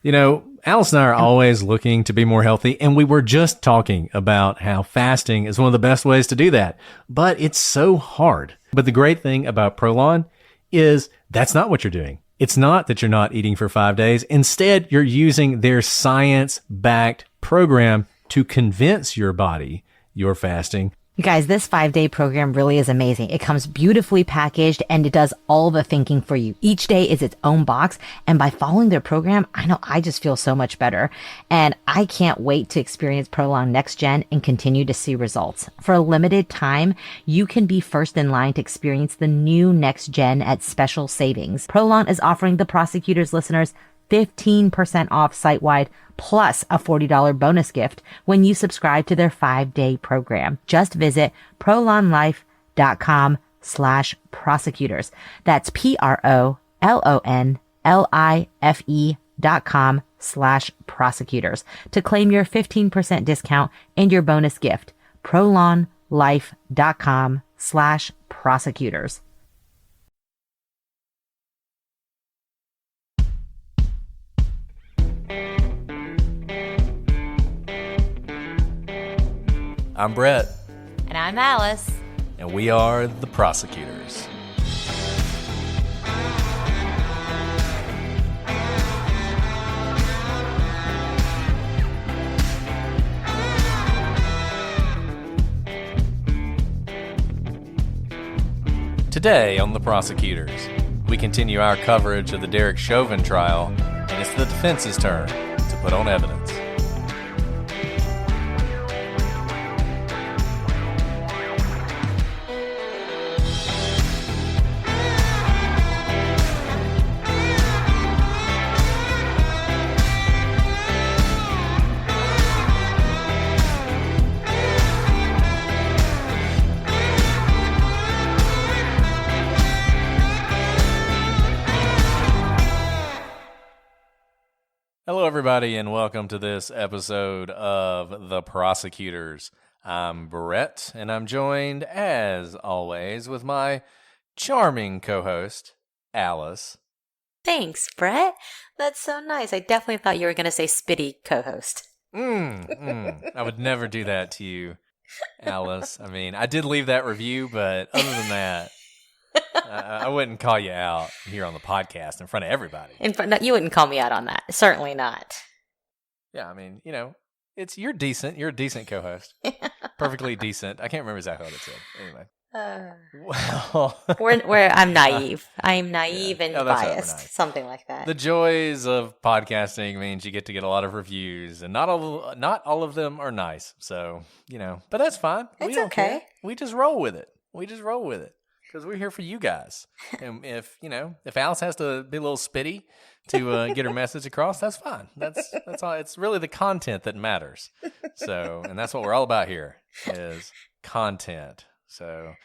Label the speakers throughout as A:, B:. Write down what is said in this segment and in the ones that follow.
A: Alice and I are always looking to be more healthy, and we were just talking about how fasting is one of the best ways to do that, but it's so hard. But the great thing about Prolon is that's not what you're doing. It's not that you're not eating for 5 days. Instead, you're using their science-backed program to convince your body you're fasting.
B: You guys, this 5-day program really is amazing. It comes beautifully packaged and it does all the thinking for you. Each day is its own box. And by following their program, I know I just feel so much better. And I can't wait to experience Prolong Next Gen and continue to see results. For a limited time, you can be first in line to experience the new Next Gen at special savings. Prolong is offering the Prosecutors listeners 15% off site-wide plus a $40 bonus gift when you subscribe to their 5-day program. Just visit prolonlife.com/prosecutors. That's PROLONLIFE.com/prosecutors to claim your 15% discount and your bonus gift. prolonlife.com/prosecutors.
A: I'm Brett.
B: And I'm Alice.
A: And we are the Prosecutors. Today on the Prosecutors, we continue our coverage of the Derek Chauvin trial, and it's the defense's turn to put on evidence. Hello, everybody, and welcome to this episode of The Prosecutors. I'm Brett, and I'm joined, as always, with my charming co-host, Alice.
C: Thanks, Brett. That's so nice. I definitely thought you were going to say spitty co-host.
A: I would never do that to you, Alice. I mean, I did leave that review, but other than that, I wouldn't call you out here on the podcast in front of everybody.
C: No, you wouldn't call me out on that. Certainly not.
A: Yeah, I mean, you're decent. You're a decent co-host. Perfectly decent. I can't remember exactly what it said. Anyway.
C: I'm naive. I'm naive and biased.
A: Nice.
C: Something like that.
A: The joys of podcasting means you get to get a lot of reviews, and not all of them are nice. So, but that's fine.
C: It's okay.
A: Care. We just roll with it. Because we're here for you guys. And if Alice has to be a little spitty to get her message across, that's fine. That's all. It's really the content that matters. So, and that's what we're all about here is content. So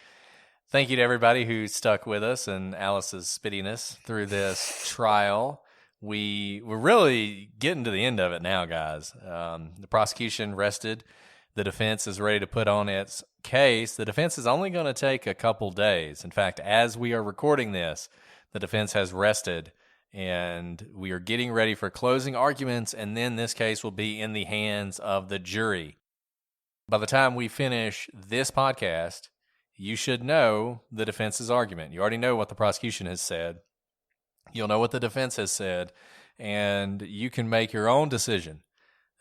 A: thank you to everybody who stuck with us and Alice's spittiness through this trial. We're really getting to the end of it now, guys. The prosecution rested. The defense is ready to put on its case. The defense is only going to take a couple days. In fact, as we are recording this, the defense has rested, and we are getting ready for closing arguments, and then this case will be in the hands of the jury. By the time we finish this podcast, you should know the defense's argument. You already know what the prosecution has said. You'll know what the defense has said, and you can make your own decision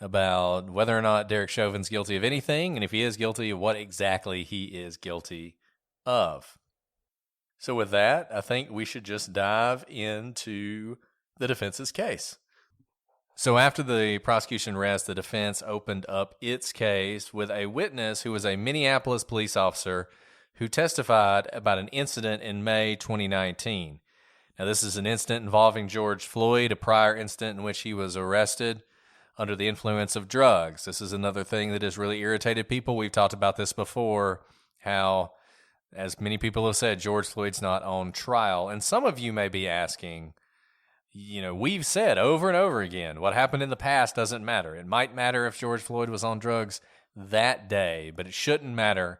A: about whether or not Derek Chauvin's guilty of anything, and if he is guilty, what exactly he is guilty of. So with that, I think we should just dive into the defense's case. So after the prosecution rest, the defense opened up its case with a witness who was a Minneapolis police officer who testified about an incident in May 2019. Now, this is an incident involving George Floyd, a prior incident in which he was arrested under the influence of drugs. This is another thing that has really irritated people. We've talked about this before, how, as many people have said, George Floyd's not on trial. And some of you may be asking, we've said over and over again, what happened in the past doesn't matter. It might matter if George Floyd was on drugs that day, but it shouldn't matter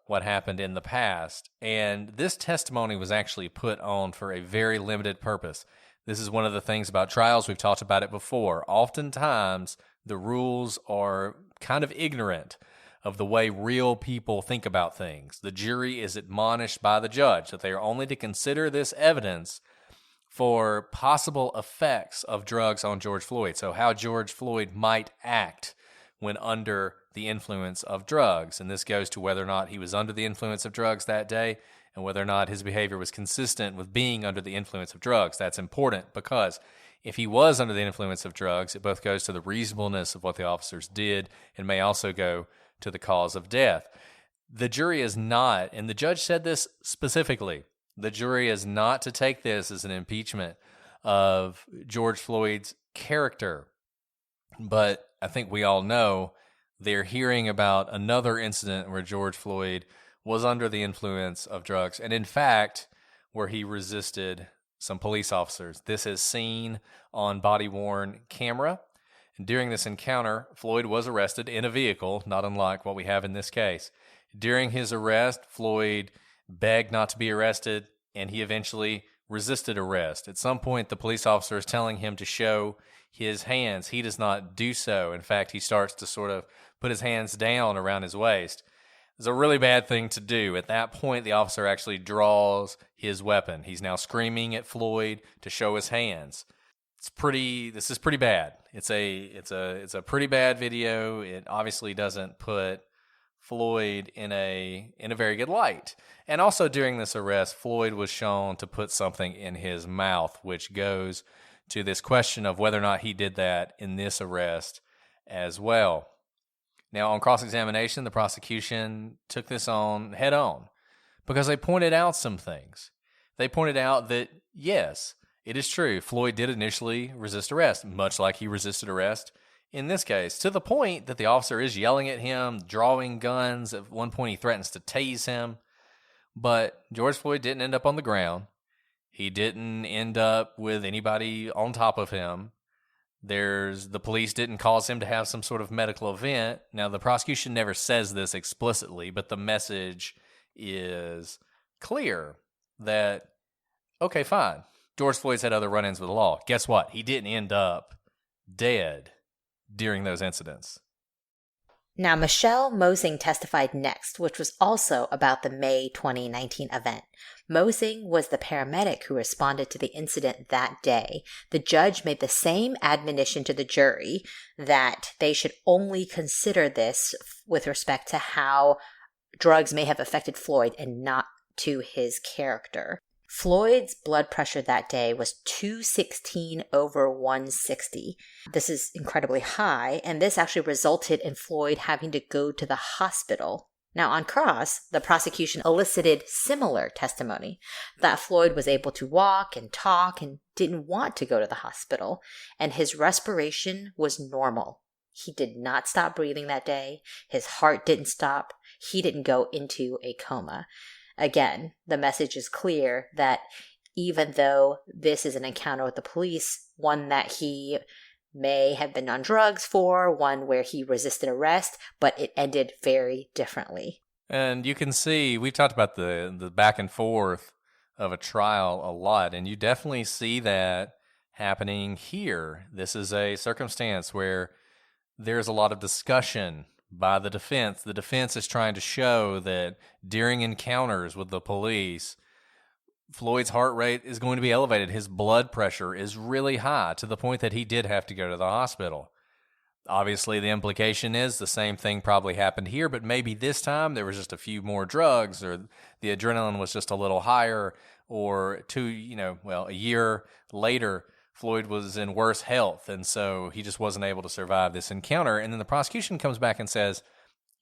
A: what happened in the past. And this testimony was actually put on for a very limited purpose. This is one of the things about trials. We've talked about it before. Oftentimes, the rules are kind of ignorant of the way real people think about things. The jury is admonished by the judge that they are only to consider this evidence for possible effects of drugs on George Floyd. So how George Floyd might act when under the influence of drugs. And this goes to whether or not he was under the influence of drugs that day and whether or not his behavior was consistent with being under the influence of drugs. That's important because if he was under the influence of drugs, it both goes to the reasonableness of what the officers did and may also go to the cause of death. The jury is not, and the judge said this specifically, the jury is not to take this as an impeachment of George Floyd's character. But I think we all know they're hearing about another incident where George Floyd was under the influence of drugs, and in fact, where he resisted some police officers. This is seen on body-worn camera. And during this encounter, Floyd was arrested in a vehicle, not unlike what we have in this case. During his arrest, Floyd begged not to be arrested, and he eventually resisted arrest. At some point, the police officer is telling him to show his hands. He does not do so. In fact, he starts to sort of put his hands down around his waist. It's a really bad thing to do. At that point, the officer actually draws his weapon. He's now screaming at Floyd to show his hands. This is pretty bad. It's a pretty bad video. It obviously doesn't put Floyd in a very good light. And also during this arrest, Floyd was shown to put something in his mouth, which goes to this question of whether or not he did that in this arrest as well. Now, on cross-examination, the prosecution took this on head-on because they pointed out some things. They pointed out that, yes, it is true, Floyd did initially resist arrest, much like he resisted arrest in this case, to the point that the officer is yelling at him, drawing guns. At one point, he threatens to tase him. But George Floyd didn't end up on the ground. He didn't end up with anybody on top of him. The police didn't cause him to have some sort of medical event. Now, the prosecution never says this explicitly, but the message is clear that, okay, fine. George Floyd's had other run-ins with the law. Guess what? He didn't end up dead during those incidents.
C: Now, Michelle Mosing testified next, which was also about the May 2019 event. Mosing was the paramedic who responded to the incident that day. The judge made the same admonition to the jury that they should only consider this with respect to how drugs may have affected Floyd and not to his character. Floyd's blood pressure that day was 216/160. This is incredibly high, and this actually resulted in Floyd having to go to the hospital. Now, on cross, the prosecution elicited similar testimony that Floyd was able to walk and talk and didn't want to go to the hospital, and his respiration was normal. He did not stop breathing that day. His heart didn't stop. He didn't go into a coma. Again, the message is clear that even though this is an encounter with the police, one that he may have been on drugs for, one where he resisted arrest, but it ended very differently.
A: And you can see, we've talked about the back and forth of a trial a lot, and you definitely see that happening here. This is a circumstance where there's a lot of discussion by the defense. The defense is trying to show that during encounters with the police, Floyd's heart rate is going to be elevated. His blood pressure is really high to the point that he did have to go to the hospital. Obviously, the implication is the same thing probably happened here, but maybe this time there was just a few more drugs, or the adrenaline was just a little higher, or a year later, Floyd was in worse health, and so he just wasn't able to survive this encounter. And then the prosecution comes back and says,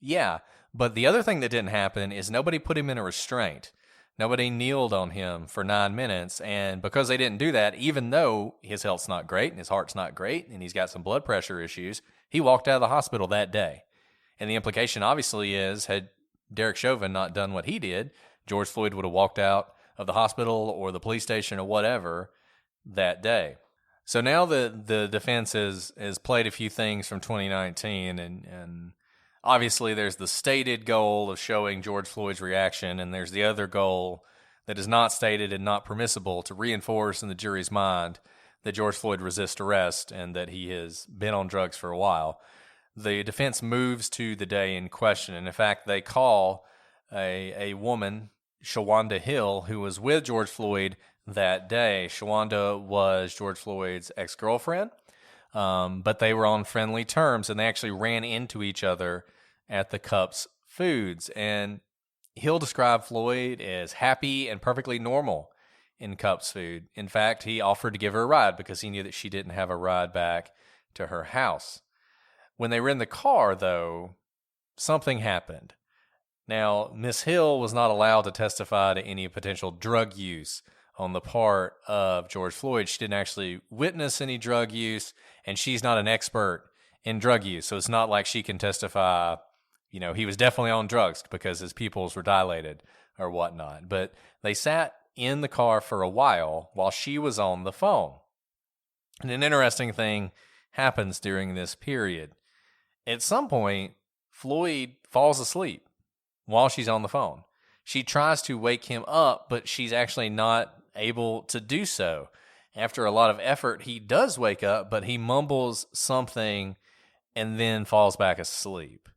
A: yeah, but the other thing that didn't happen is nobody put him in a restraint. Nobody kneeled on him for 9 minutes, and because they didn't do that, even though his health's not great and his heart's not great and he's got some blood pressure issues, he walked out of the hospital that day. And the implication obviously is, had Derek Chauvin not done what he did, George Floyd would have walked out of the hospital or the police station or whatever that day. So now the defense has played a few things from 2019, and obviously there's the stated goal of showing George Floyd's reaction, and there's the other goal that is not stated and not permissible to reinforce in the jury's mind that George Floyd resist arrest and that he has been on drugs for a while. The defense moves to the day in question. And in fact, they call a woman, Shawanda Hill, who was with George Floyd that day. Shawanda was George Floyd's ex-girlfriend, but they were on friendly terms, and they actually ran into each other at the Cups Foods. And Hill described Floyd as happy and perfectly normal in Cups Food. In fact, he offered to give her a ride because he knew that she didn't have a ride back to her house. When they were in the car, though, something happened. Now, Miss Hill was not allowed to testify to any potential drug use on the part of George Floyd. She didn't actually witness any drug use, and she's not an expert in drug use. So it's not like she can testify, he was definitely on drugs because his pupils were dilated or whatnot. But they sat in the car for a while she was on the phone. And an interesting thing happens during this period. At some point, Floyd falls asleep while she's on the phone. She tries to wake him up, but she's actually not able to do so. After a lot of effort, he does wake up, but he mumbles something and then falls back asleep.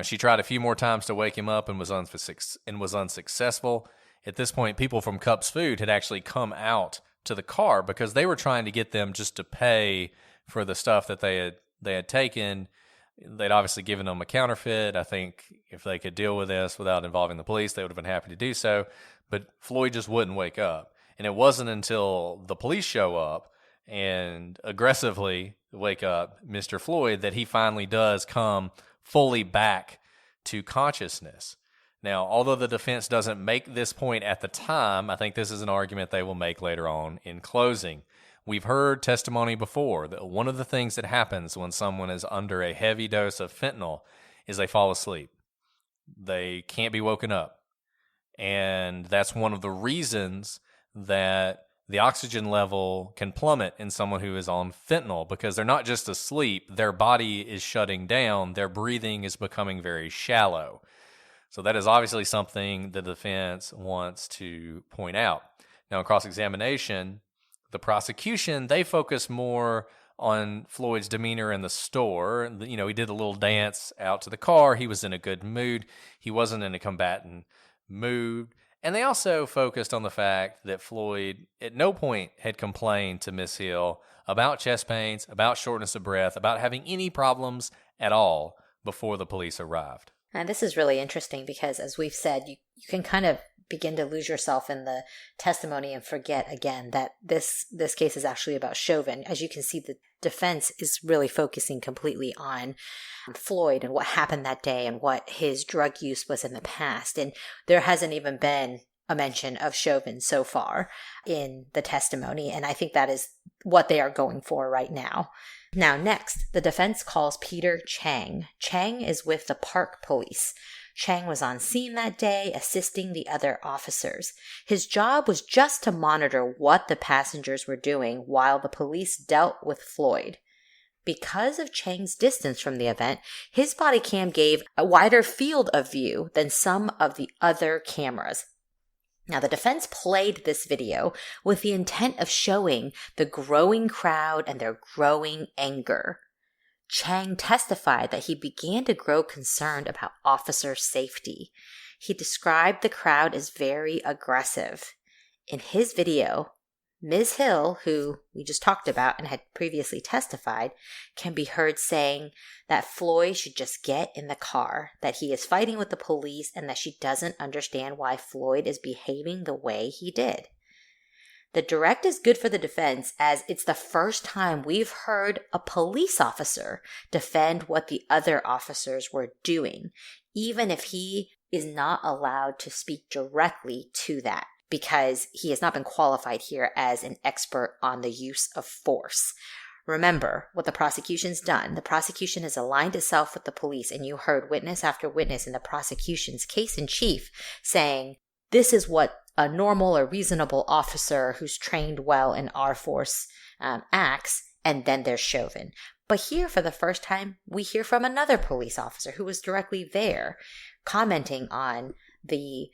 A: She tried a few more times to wake him up and was unsuccessful. At this point, people from Cups Food had actually come out to the car because they were trying to get them just to pay for the stuff that they had taken. They'd obviously given them a counterfeit. I think if they could deal with this without involving the police, they would have been happy to do so. But Floyd just wouldn't wake up. And it wasn't until the police show up and aggressively wake up Mr. Floyd that he finally does come fully back to consciousness. Now, although the defense doesn't make this point at the time, I think this is an argument they will make later on in closing. We've heard testimony before that one of the things that happens when someone is under a heavy dose of fentanyl is they fall asleep. They can't be woken up. And that's one of the reasons that the oxygen level can plummet in someone who is on fentanyl, because they're not just asleep, their body is shutting down, their breathing is becoming very shallow. So that is obviously something the defense wants to point out. Now, in cross-examination, the prosecution, they focus more on Floyd's demeanor in the store. He did a little dance out to the car. He was in a good mood. He wasn't in a combatant mood. And they also focused on the fact that Floyd at no point had complained to Miss Hill about chest pains, about shortness of breath, about having any problems at all before the police arrived.
C: And this is really interesting because, as we've said, you can kind of begin to lose yourself in the testimony and forget again that this case is actually about Chauvin. As you can see, the defense is really focusing completely on Floyd and what happened that day and what his drug use was in the past. And there hasn't even been a mention of Chauvin so far in the testimony. And I think that is what they are going for right now. Now, next, the defense calls Peter Chang. Chang is with the Park Police. Chang was on scene that day, assisting the other officers. His job was just to monitor what the passengers were doing while the police dealt with Floyd. Because of Chang's distance from the event, his body cam gave a wider field of view than some of the other cameras. Now, the defense played this video with the intent of showing the growing crowd and their growing anger. Chang testified that he began to grow concerned about officer safety. He described the crowd as very aggressive. In his video, Ms. Hill, who we just talked about and had previously testified, can be heard saying that Floyd should just get in the car, that he is fighting with the police, and that she doesn't understand why Floyd is behaving the way he did. The direct is good for the defense, as it's the first time we've heard a police officer defend what the other officers were doing, even if he is not allowed to speak directly to that, because he has not been qualified here as an expert on the use of force. Remember what the prosecution's done. The prosecution has aligned itself with the police, and you heard witness after witness in the prosecution's case in chief saying, this is what a normal or reasonable officer who's trained well in our force acts, and then there's Chauvin. But here, for the first time, we hear from another police officer who was directly there, commenting on the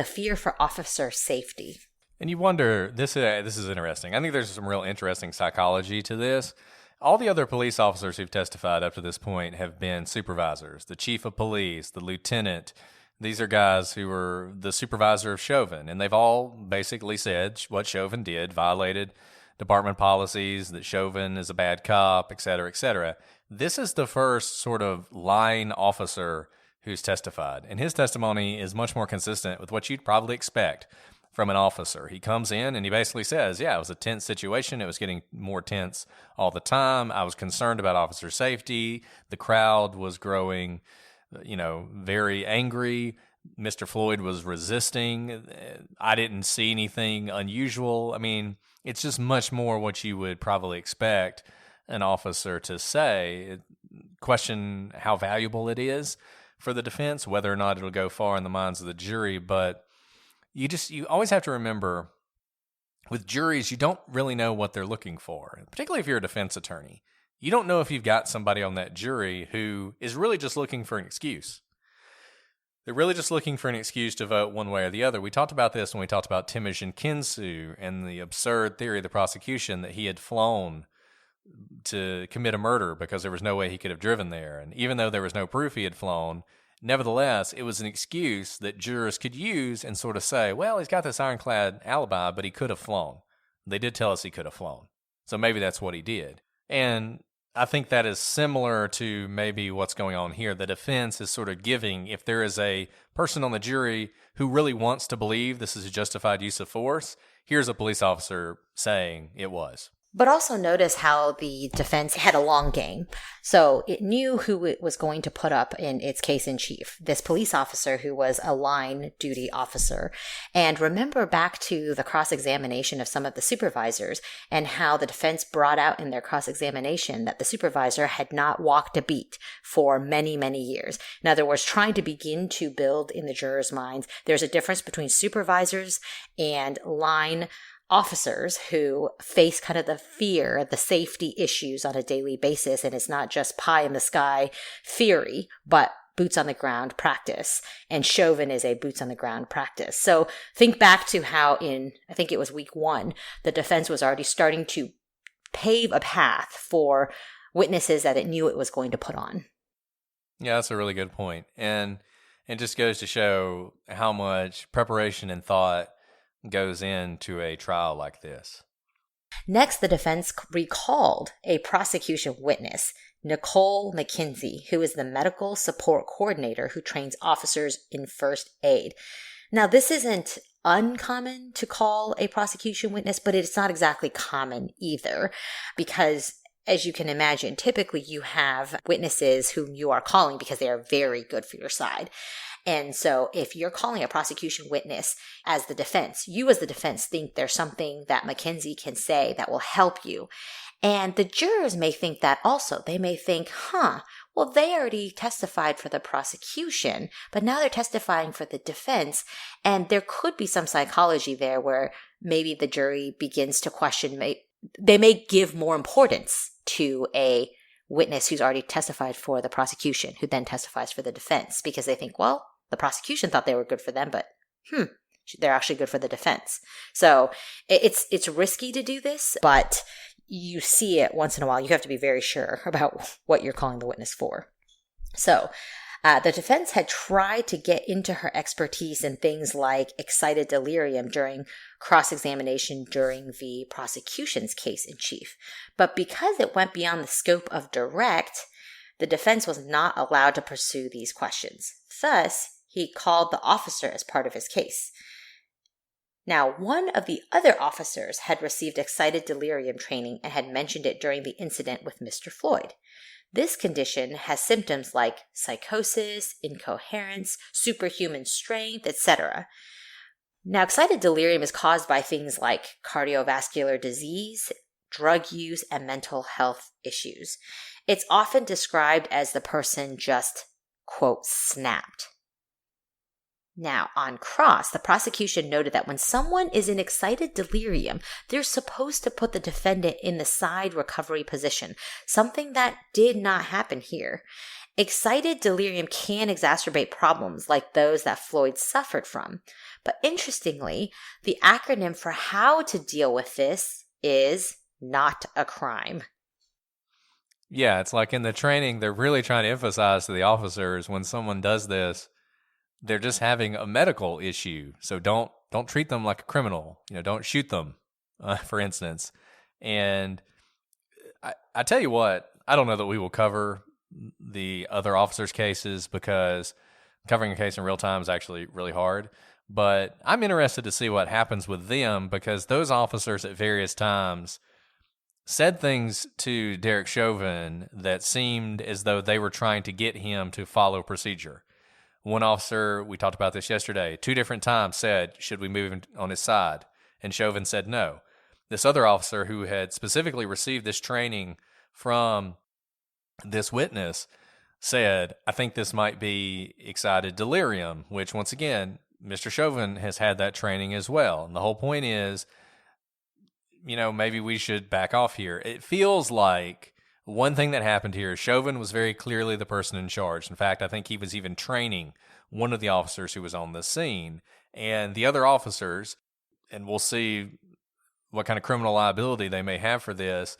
C: fear for officer safety.
A: And you wonder, this is interesting. I think there's some real interesting psychology to this. All the other police officers who've testified up to this point have been supervisors, the chief of police, the lieutenant. These are guys who were the supervisor of Chauvin, and they've all basically said what Chauvin did, violated department policies, that Chauvin is a bad cop, et cetera, et cetera. This is the first sort of line officer who's testified, and his testimony is much more consistent with what you'd probably expect from an officer. He comes in and he basically says, yeah, it was a tense situation. It was getting more tense all the time. I was concerned about officer safety. The crowd was growing, very angry. Mr. Floyd was resisting. I didn't see anything unusual. I mean, it's just much more what you would probably expect an officer to say. Question how valuable it is for the defense, whether or not it'll go far in the minds of the jury. But you always have to remember, with juries, you don't really know what they're looking for, particularly if you're a defense attorney. You don't know if you've got somebody on that jury who is really just looking for an excuse. They're really just looking for an excuse to vote one way or the other. We talked about this when we talked about Temujin Kinsu and the absurd theory of the prosecution that he had flown to commit a murder because there was no way he could have driven there. And even though there was no proof he had flown, nevertheless, it was an excuse that jurors could use and sort of say, well, he's got this ironclad alibi, but he could have flown. They did tell us he could have flown. So maybe that's what he did. And I think that is similar to maybe what's going on here. The defense is sort of giving, if there is a person on the jury who really wants to believe this is a justified use of force, here's a police officer saying it was.
C: But also notice how the defense had a long game. So it knew who it was going to put up in its case in chief, this police officer who was a line duty officer. And remember back to the cross-examination of some of the supervisors and how the defense brought out in their cross-examination that the supervisor had not walked a beat for many, many years. In other words, trying to begin to build in the jurors' minds, there's a difference between supervisors and line officers who face kind of the fear, the safety issues on a daily basis. And it's not just pie in the sky theory, but boots on the ground practice. And Chauvin is a boots on the ground practice. So think back to how I think it was week 1, the defense was already starting to pave a path for witnesses that it knew it was going to put on.
A: Yeah, that's a really good point. And it just goes to show how much preparation and thought goes into a trial like this.
C: Next, the defense recalled a prosecution witness, Nicole McKenzie, who is the medical support coordinator who trains officers in first aid. Now, this isn't uncommon to call a prosecution witness, but it's not exactly common either, because as you can imagine, typically you have witnesses whom you are calling because they are very good for your side. And so if you're calling a prosecution witness as the defense, you as the defense think there's something that McKenzie can say that will help you. And the jurors may think that also. They may think, well, they already testified for the prosecution, but now they're testifying for the defense. And there could be some psychology there where maybe the jury begins to question, they may give more importance to a witness who's already testified for the prosecution, who then testifies for the defense, because they think, well, the prosecution thought they were good for them, but they're actually good for the defense. So it's risky to do this, but you see it once in a while. You have to be very sure about what you're calling the witness for. So the defense had tried to get into her expertise in things like excited delirium during cross-examination during the prosecution's case in chief. But because it went beyond the scope of direct, the defense was not allowed to pursue these questions. Thus, he called the officer as part of his case. Now, one of the other officers had received excited delirium training and had mentioned it during the incident with Mr. Floyd. This condition has symptoms like psychosis, incoherence, superhuman strength, etc. Now, excited delirium is caused by things like cardiovascular disease, drug use, and mental health issues. It's often described as the person just, quote, snapped. Now, on cross, the prosecution noted that when someone is in excited delirium, they're supposed to put the defendant in the side recovery position, something that did not happen here. Excited delirium can exacerbate problems like those that Floyd suffered from. But interestingly, the acronym for how to deal with this is not a crime.
A: Yeah, it's like in the training, they're really trying to emphasize to the officers when someone does this, they're just having a medical issue. So don't treat them like a criminal. Don't shoot them, for instance. And I tell you what, I don't know that we will cover the other officers' cases because covering a case in real time is actually really hard. But I'm interested to see what happens with them because those officers at various times said things to Derek Chauvin that seemed as though they were trying to get him to follow procedure. One officer, we talked about this yesterday, 2 different times said, should we move him on his side? And Chauvin said no. This other officer who had specifically received this training from this witness said, I think this might be excited delirium, which once again, Mr. Chauvin has had that training as well. And the whole point is, maybe we should back off here. It feels like one thing that happened here is Chauvin was very clearly the person in charge. In fact, I think he was even training one of the officers who was on the scene. And the other officers, and we'll see what kind of criminal liability they may have for this,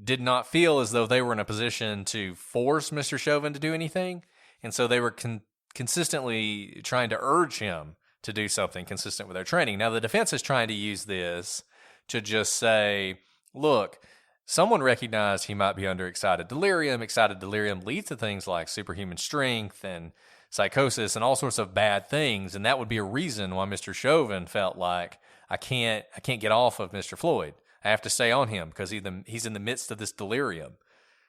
A: did not feel as though they were in a position to force Mr. Chauvin to do anything. And so they were consistently trying to urge him to do something consistent with their training. Now, the defense is trying to use this to just say, look, someone recognized he might be under excited delirium. Excited delirium leads to things like superhuman strength and psychosis and all sorts of bad things. And that would be a reason why Mr. Chauvin felt like, I can't get off of Mr. Floyd. I have to stay on him because he's in the midst of this delirium.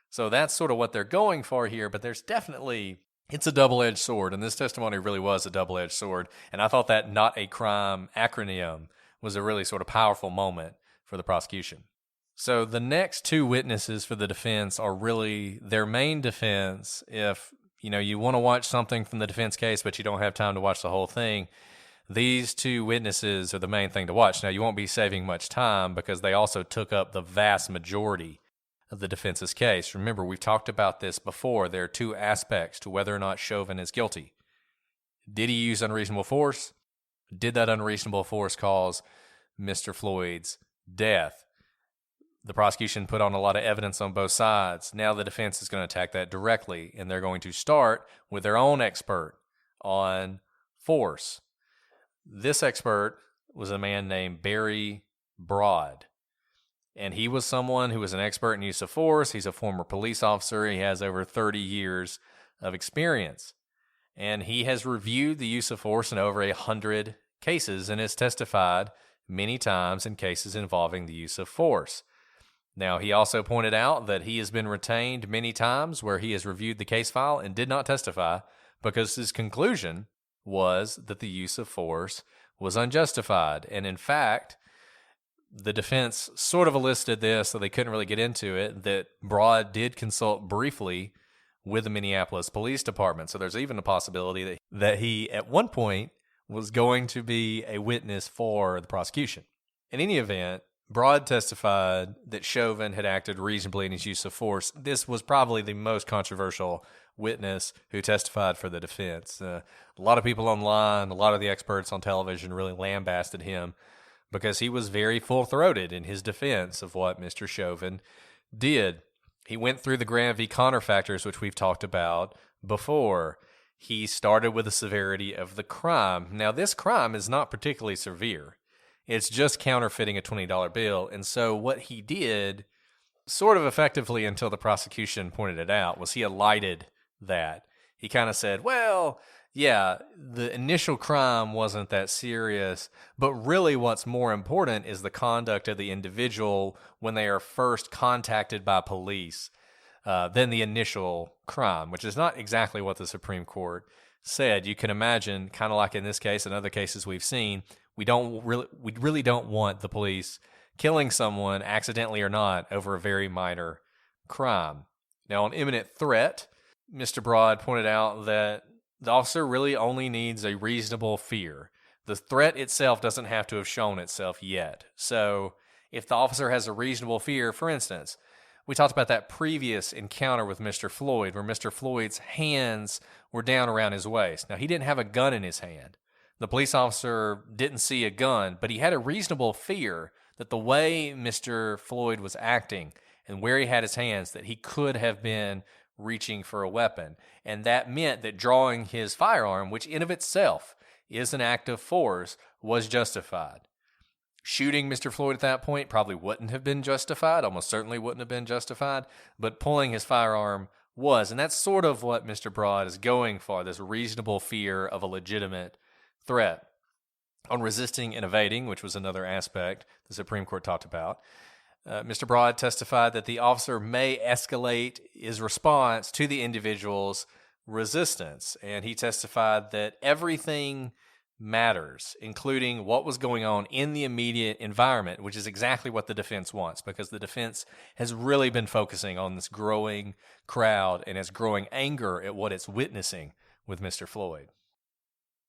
A: So that's sort of what they're going for here. But there's definitely, it's a double-edged sword. And this testimony really was a double-edged sword. And I thought that not a crime acronym was a really sort of powerful moment for the prosecution. So the next 2 witnesses for the defense are really their main defense. If you want to watch something from the defense case, but you don't have time to watch the whole thing, these 2 witnesses are the main thing to watch. Now, you won't be saving much time because they also took up the vast majority of the defense's case. Remember, we've talked about this before. There are 2 aspects to whether or not Chauvin is guilty. Did he use unreasonable force? Did that unreasonable force cause Mr. Floyd's death? The prosecution put on a lot of evidence on both sides. Now the defense is going to attack that directly, and they're going to start with their own expert on force. This expert was a man named Barry Broad, and he was someone who was an expert in use of force. He's a former police officer. He has over 30 years of experience, and he has reviewed the use of force in over 100 cases and has testified many times in cases involving the use of force. Now, he also pointed out that he has been retained many times where he has reviewed the case file and did not testify because his conclusion was that the use of force was unjustified. And in fact, the defense sort of elicited this, so they couldn't really get into it, that Broad did consult briefly with the Minneapolis Police Department. So there's even a possibility that he, at one point, was going to be a witness for the prosecution. In any event, Broad testified that Chauvin had acted reasonably in his use of force. This was probably the most controversial witness who testified for the defense. A lot of people online, a lot of the experts on television really lambasted him because he was very full-throated in his defense of what Mr. Chauvin did. He went through the Graham v. Connor factors, which we've talked about before. He started with the severity of the crime. Now, this crime is not particularly severe. It's just counterfeiting a $20 bill. And so what he did, sort of effectively until the prosecution pointed it out, was he elided that. He kind of said, well, yeah, the initial crime wasn't that serious, but really what's more important is the conduct of the individual when they are first contacted by police than the initial crime, which is not exactly what the Supreme Court said. You can imagine, kind of like in this case and other cases we've seen, we really don't want the police killing someone, accidentally or not, over a very minor crime. Now, on imminent threat, Mr. Broad pointed out that the officer really only needs a reasonable fear. The threat itself doesn't have to have shown itself yet. So if the officer has a reasonable fear, for instance, we talked about that previous encounter with Mr. Floyd where Mr. Floyd's hands were down around his waist. Now, he didn't have a gun in his hand. The police officer didn't see a gun, but he had a reasonable fear that the way Mr. Floyd was acting and where he had his hands, that he could have been reaching for a weapon. And that meant that drawing his firearm, which in of itself is an act of force, was justified. Shooting Mr. Floyd at that point probably wouldn't have been justified, almost certainly wouldn't have been justified, but pulling his firearm was. And that's sort of what Mr. Broad is going for, this reasonable fear of a legitimate threat. On resisting and evading, which was another aspect the Supreme Court talked about, Mr. Broad testified that the officer may escalate his response to the individual's resistance. And he testified that everything matters, including what was going on in the immediate environment, which is exactly what the defense wants, because the defense has really been focusing on this growing crowd and its growing anger at what it's witnessing with Mr. Floyd.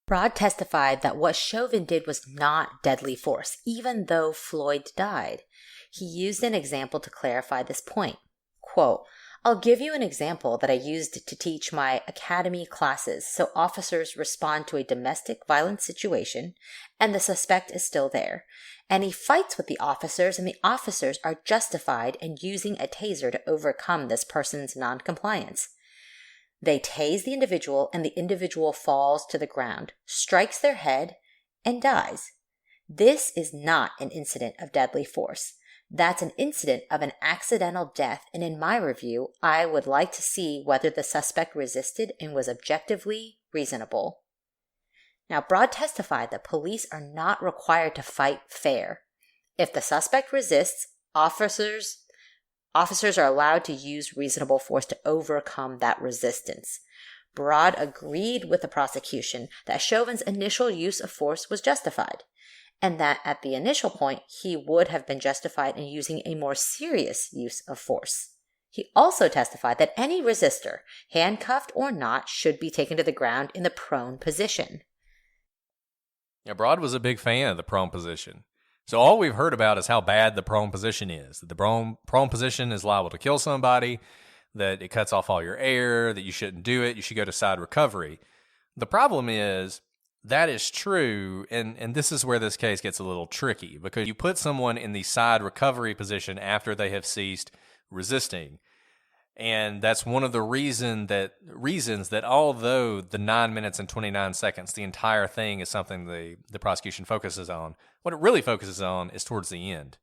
C: Broad testified that what Chauvin did was not deadly force, even though Floyd died. He used an example to clarify this point. Quote, "I'll give you an example that I used to teach my academy classes so officers respond to a domestic violence situation and the suspect is still there. And he fights with the officers and the officers are justified in using a taser to overcome this person's noncompliance. They tase the individual and the individual falls to the ground, strikes their head, and dies. This is not an incident of deadly force. That's an incident of an accidental death, and in my review, I would like to see whether the suspect resisted and was objectively reasonable." Now, Broad testified that police are not required to fight fair. If the suspect resists, officers are allowed to use reasonable force to overcome that resistance. Broad agreed with the prosecution that Chauvin's initial use of force was justified, and that at the initial point, he would have been justified in using a more serious use of force. He also testified that any resistor, handcuffed or not, should be taken to the ground in the prone position.
A: Now, Broad was a big fan of the prone position. So all we've heard about is how bad the prone position is, that the prone position is liable to kill somebody, that it cuts off all your air, that you shouldn't do it, you should go to side recovery. The problem is, that is true, and this is where this case gets a little tricky, because you put someone in the side recovery position after they have ceased resisting, and that's one of the reasons that although the 9 minutes and 29 seconds, the entire thing is something the prosecution focuses on, what it really focuses on is towards the end,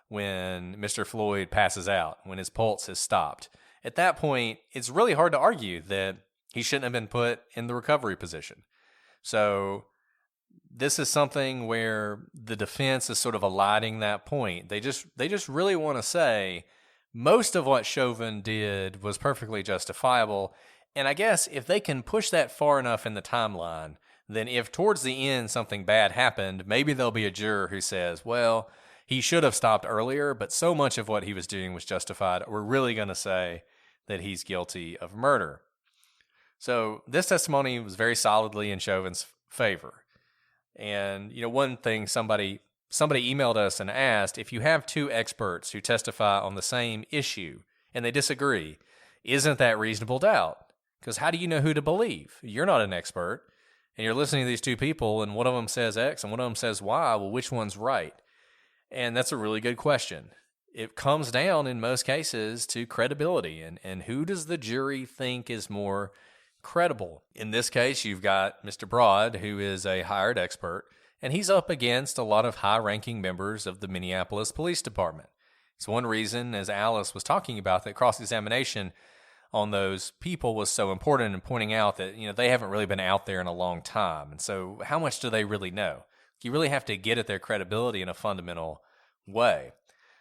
A: when Mr. Floyd passes out, when his pulse has stopped. At that point, it's really hard to argue that he shouldn't have been put in the recovery position. So this is something where the defense is sort of eliding that point. They just really want to say most of what Chauvin did was perfectly justifiable. And I guess if they can push that far enough in the timeline, then if towards the end something bad happened, maybe there'll be a juror who says, well, he should have stopped earlier, but so much of what he was doing was justified. We're really going to say that he's guilty of murder. So this testimony was very solidly in Chauvin's favor. And, one thing somebody emailed us and asked, if you have two experts who testify on the same issue and they disagree, isn't that reasonable doubt? Because how do you know who to believe? You're not an expert, and you're listening to these two people, and one of them says X and one of them says Y. Well, which one's right? And that's a really good question. It comes down, in most cases, to credibility, and who does the jury think is more credible? In this case, you've got Mr. Broad, who is a hired expert, and he's up against a lot of high-ranking members of the Minneapolis Police Department. It's one reason, as Alice was talking about, that cross-examination on those people was so important in pointing out that, they haven't really been out there in a long time. And so how much do they really know? You really have to get at their credibility in a fundamental way.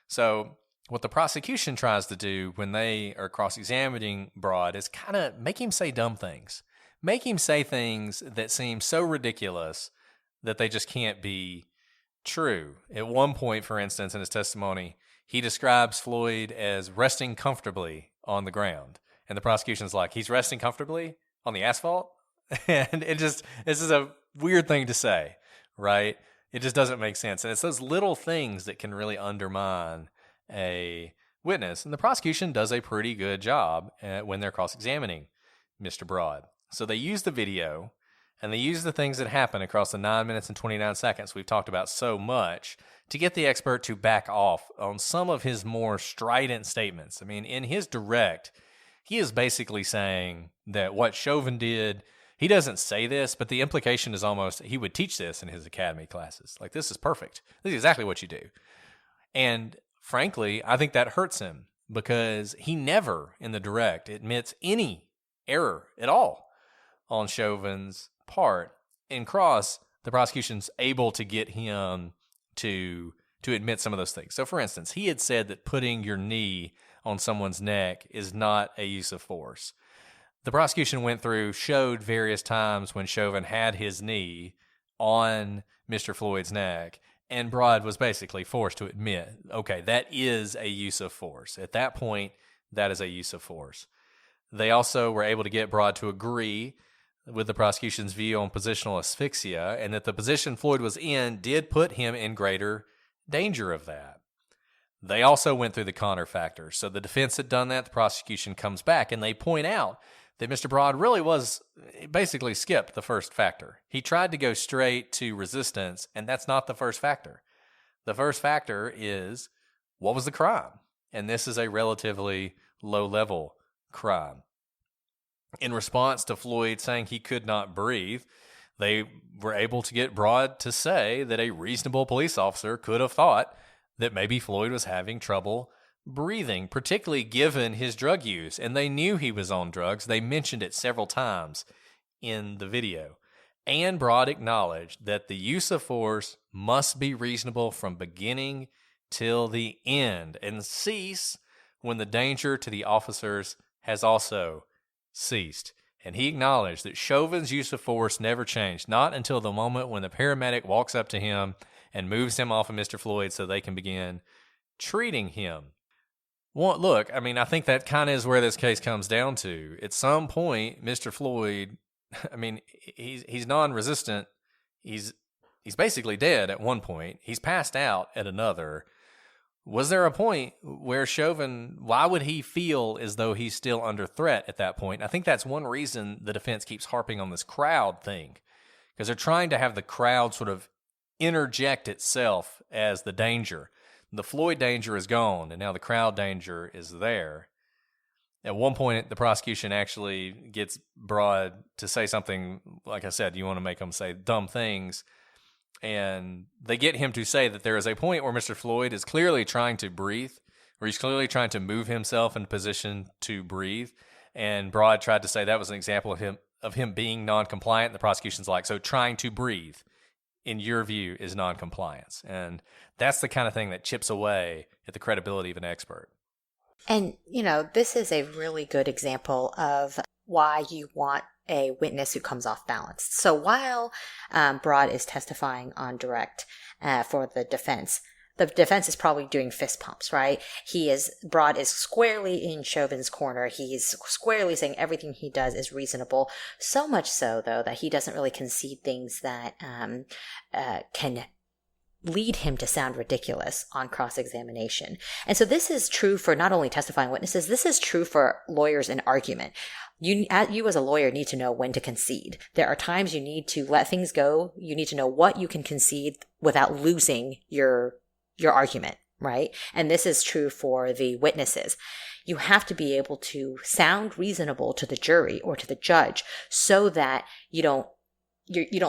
A: So what the prosecution tries to do when they are cross-examining Broad is kind of make him say dumb things. Make him say things that seem so ridiculous that they just can't be true. At one point, for instance, in his testimony, he describes Floyd as resting comfortably on the ground. And the prosecution's like, he's resting comfortably on the asphalt? And this is a weird thing to say, right? It just doesn't make sense. And it's those little things that can really undermine a witness. And the prosecution does a pretty good job when they're cross-examining Mr. Broad. So they use the video and they use the things that happen across the 9 minutes and 29 seconds we've talked about so much to get the expert to back off on some of his more strident statements. I mean, in his direct, he is basically saying that what Chauvin did, he doesn't say this, but the implication is almost he would teach this in his academy classes. Like, this is perfect. This is exactly what you do. And frankly, I think that hurts him because he never in the direct admits any error at all on Chauvin's part. In cross, the prosecution's able to get him to admit some of those things. So for instance, he had said that putting your knee on someone's neck is not a use of force. The prosecution went through, showed various times when Chauvin had his knee on Mr. Floyd's neck, and Broad was basically forced to admit, okay, that is a use of force. At that point, that is a use of force. They also were able to get Broad to agree with the prosecution's view on positional asphyxia, and that the position Floyd was in did put him in greater danger of that. They also went through the Connor factor. So the defense had done that. The prosecution comes back, and they point out that Mr. Broad really basically skipped the first factor. He tried to go straight to resistance, and that's not the first factor. The first factor is, what was the crime? And this is a relatively low-level crime. In response to Floyd saying he could not breathe, they were able to get Broad to say that a reasonable police officer could have thought that maybe Floyd was having trouble breathing, particularly given his drug use. And they knew he was on drugs. They mentioned it several times in the video. And Broad acknowledged that the use of force must be reasonable from beginning till the end and cease when the danger to the officers has also ceased. And he acknowledged that Chauvin's use of force never changed, not until the moment when the paramedic walks up to him and moves him off of Mr. Floyd so they can begin treating him. Well, look, I mean, I think that kind of is where this case comes down to. At some point, Mr. Floyd, I mean, he's non-resistant. He's basically dead at one point. He's passed out at another. Was there a point where Chauvin, why would he feel as though he's still under threat at that point? I think that's one reason the defense keeps harping on this crowd thing, because they're trying to have the crowd sort of interject itself as the danger. The Floyd danger is gone, and now the crowd danger is there. At one point, the prosecution actually gets Broad to say something, like I said, you want to make them say dumb things, and they get him to say that there is a point where Mr. Floyd is clearly trying to breathe, where he's clearly trying to move himself in position to breathe, and Broad tried to say that was an example of him being non-compliant. The prosecution's like, so trying to breathe, in your view, is non-compliance. And that's the kind of thing that chips away at the credibility of an expert.
C: And, this is a really good example of why you want a witness who comes off balance. So while Broad is testifying on direct for the defense is probably doing fist pumps, right? Broad is squarely in Chauvin's corner. He's squarely saying everything he does is reasonable. So much so, though, that he doesn't really concede things that can lead him to sound ridiculous on cross-examination. And so this is true for not only testifying witnesses, this is true for lawyers in argument. You as a lawyer need to know when to concede. There are times you need to let things go. You need to know what you can concede without losing your argument, right? And this is true for the witnesses. You have to be able to sound reasonable to the jury or to the judge so that you don't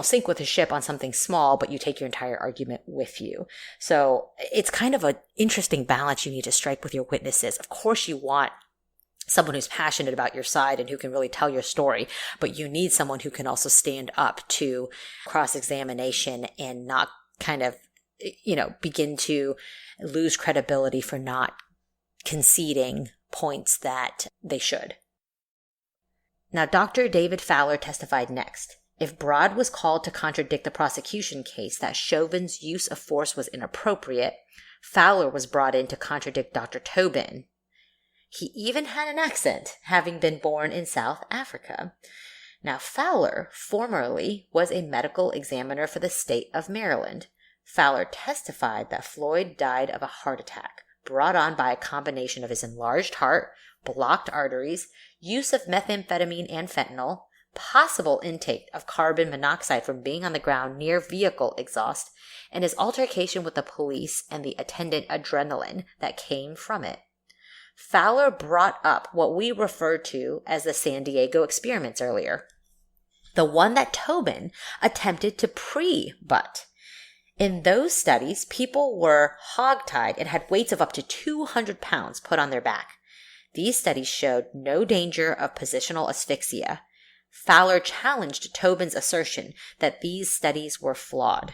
C: sink with the ship on something small, but you take your entire argument with you. So it's kind of an interesting balance you need to strike with your witnesses. Of course, you want someone who's passionate about your side and who can really tell your story, but you need someone who can also stand up to cross-examination and not kind of, begin to lose credibility for not conceding points that they should. Now, Dr. David Fowler testified next. If Broad was called to contradict the prosecution case that Chauvin's use of force was inappropriate, Fowler was brought in to contradict Dr. Tobin. He even had an accent, having been born in South Africa. Now, Fowler formerly was a medical examiner for the state of Maryland. Fowler testified that Floyd died of a heart attack brought on by a combination of his enlarged heart, blocked arteries, use of methamphetamine and fentanyl, possible intake of carbon monoxide from being on the ground near vehicle exhaust, and his altercation with the police and the attendant adrenaline that came from it. Fowler brought up what we referred to as the San Diego experiments earlier, the one that Chauvin attempted to pre-butt. In those studies, people were hogtied and had weights of up to 200 pounds put on their back. These studies showed no danger of positional asphyxia. Fowler challenged Chauvin's assertion that these studies were flawed.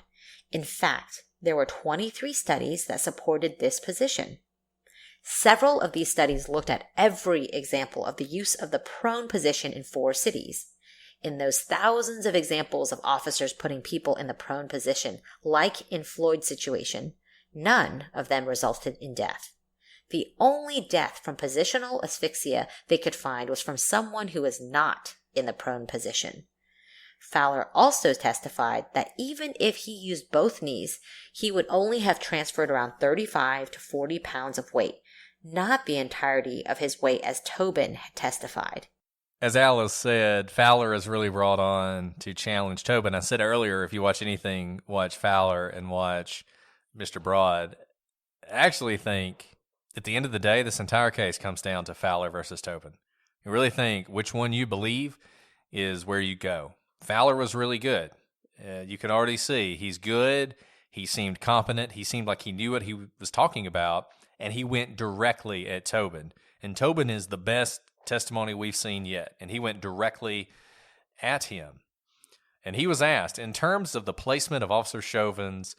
C: In fact, there were 23 studies that supported this position. Several of these studies looked at every example of the use of the prone position in 4 cities. In those thousands of examples of officers putting people in the prone position, like in Floyd's situation, none of them resulted in death. The only death from positional asphyxia they could find was from someone who was not in the prone position. Fowler also testified that even if he used both knees, he would only have transferred around 35 to 40 pounds of weight, not the entirety of his weight as Chauvin had testified.
A: As Alice said, Fowler is really brought on to challenge Chauvin. I said earlier, if you watch anything, watch Fowler and watch Mr. Broad. I actually think at the end of the day, this entire case comes down to Fowler versus Chauvin. You really think which one you believe is where you go. Fowler was really good. You can already see he's good. He seemed competent. He seemed like he knew what he was talking about, and he went directly at Chauvin. And Chauvin is the best testimony we've seen yet, and he went directly at him. And he was asked, in terms of the placement of Officer Chauvin's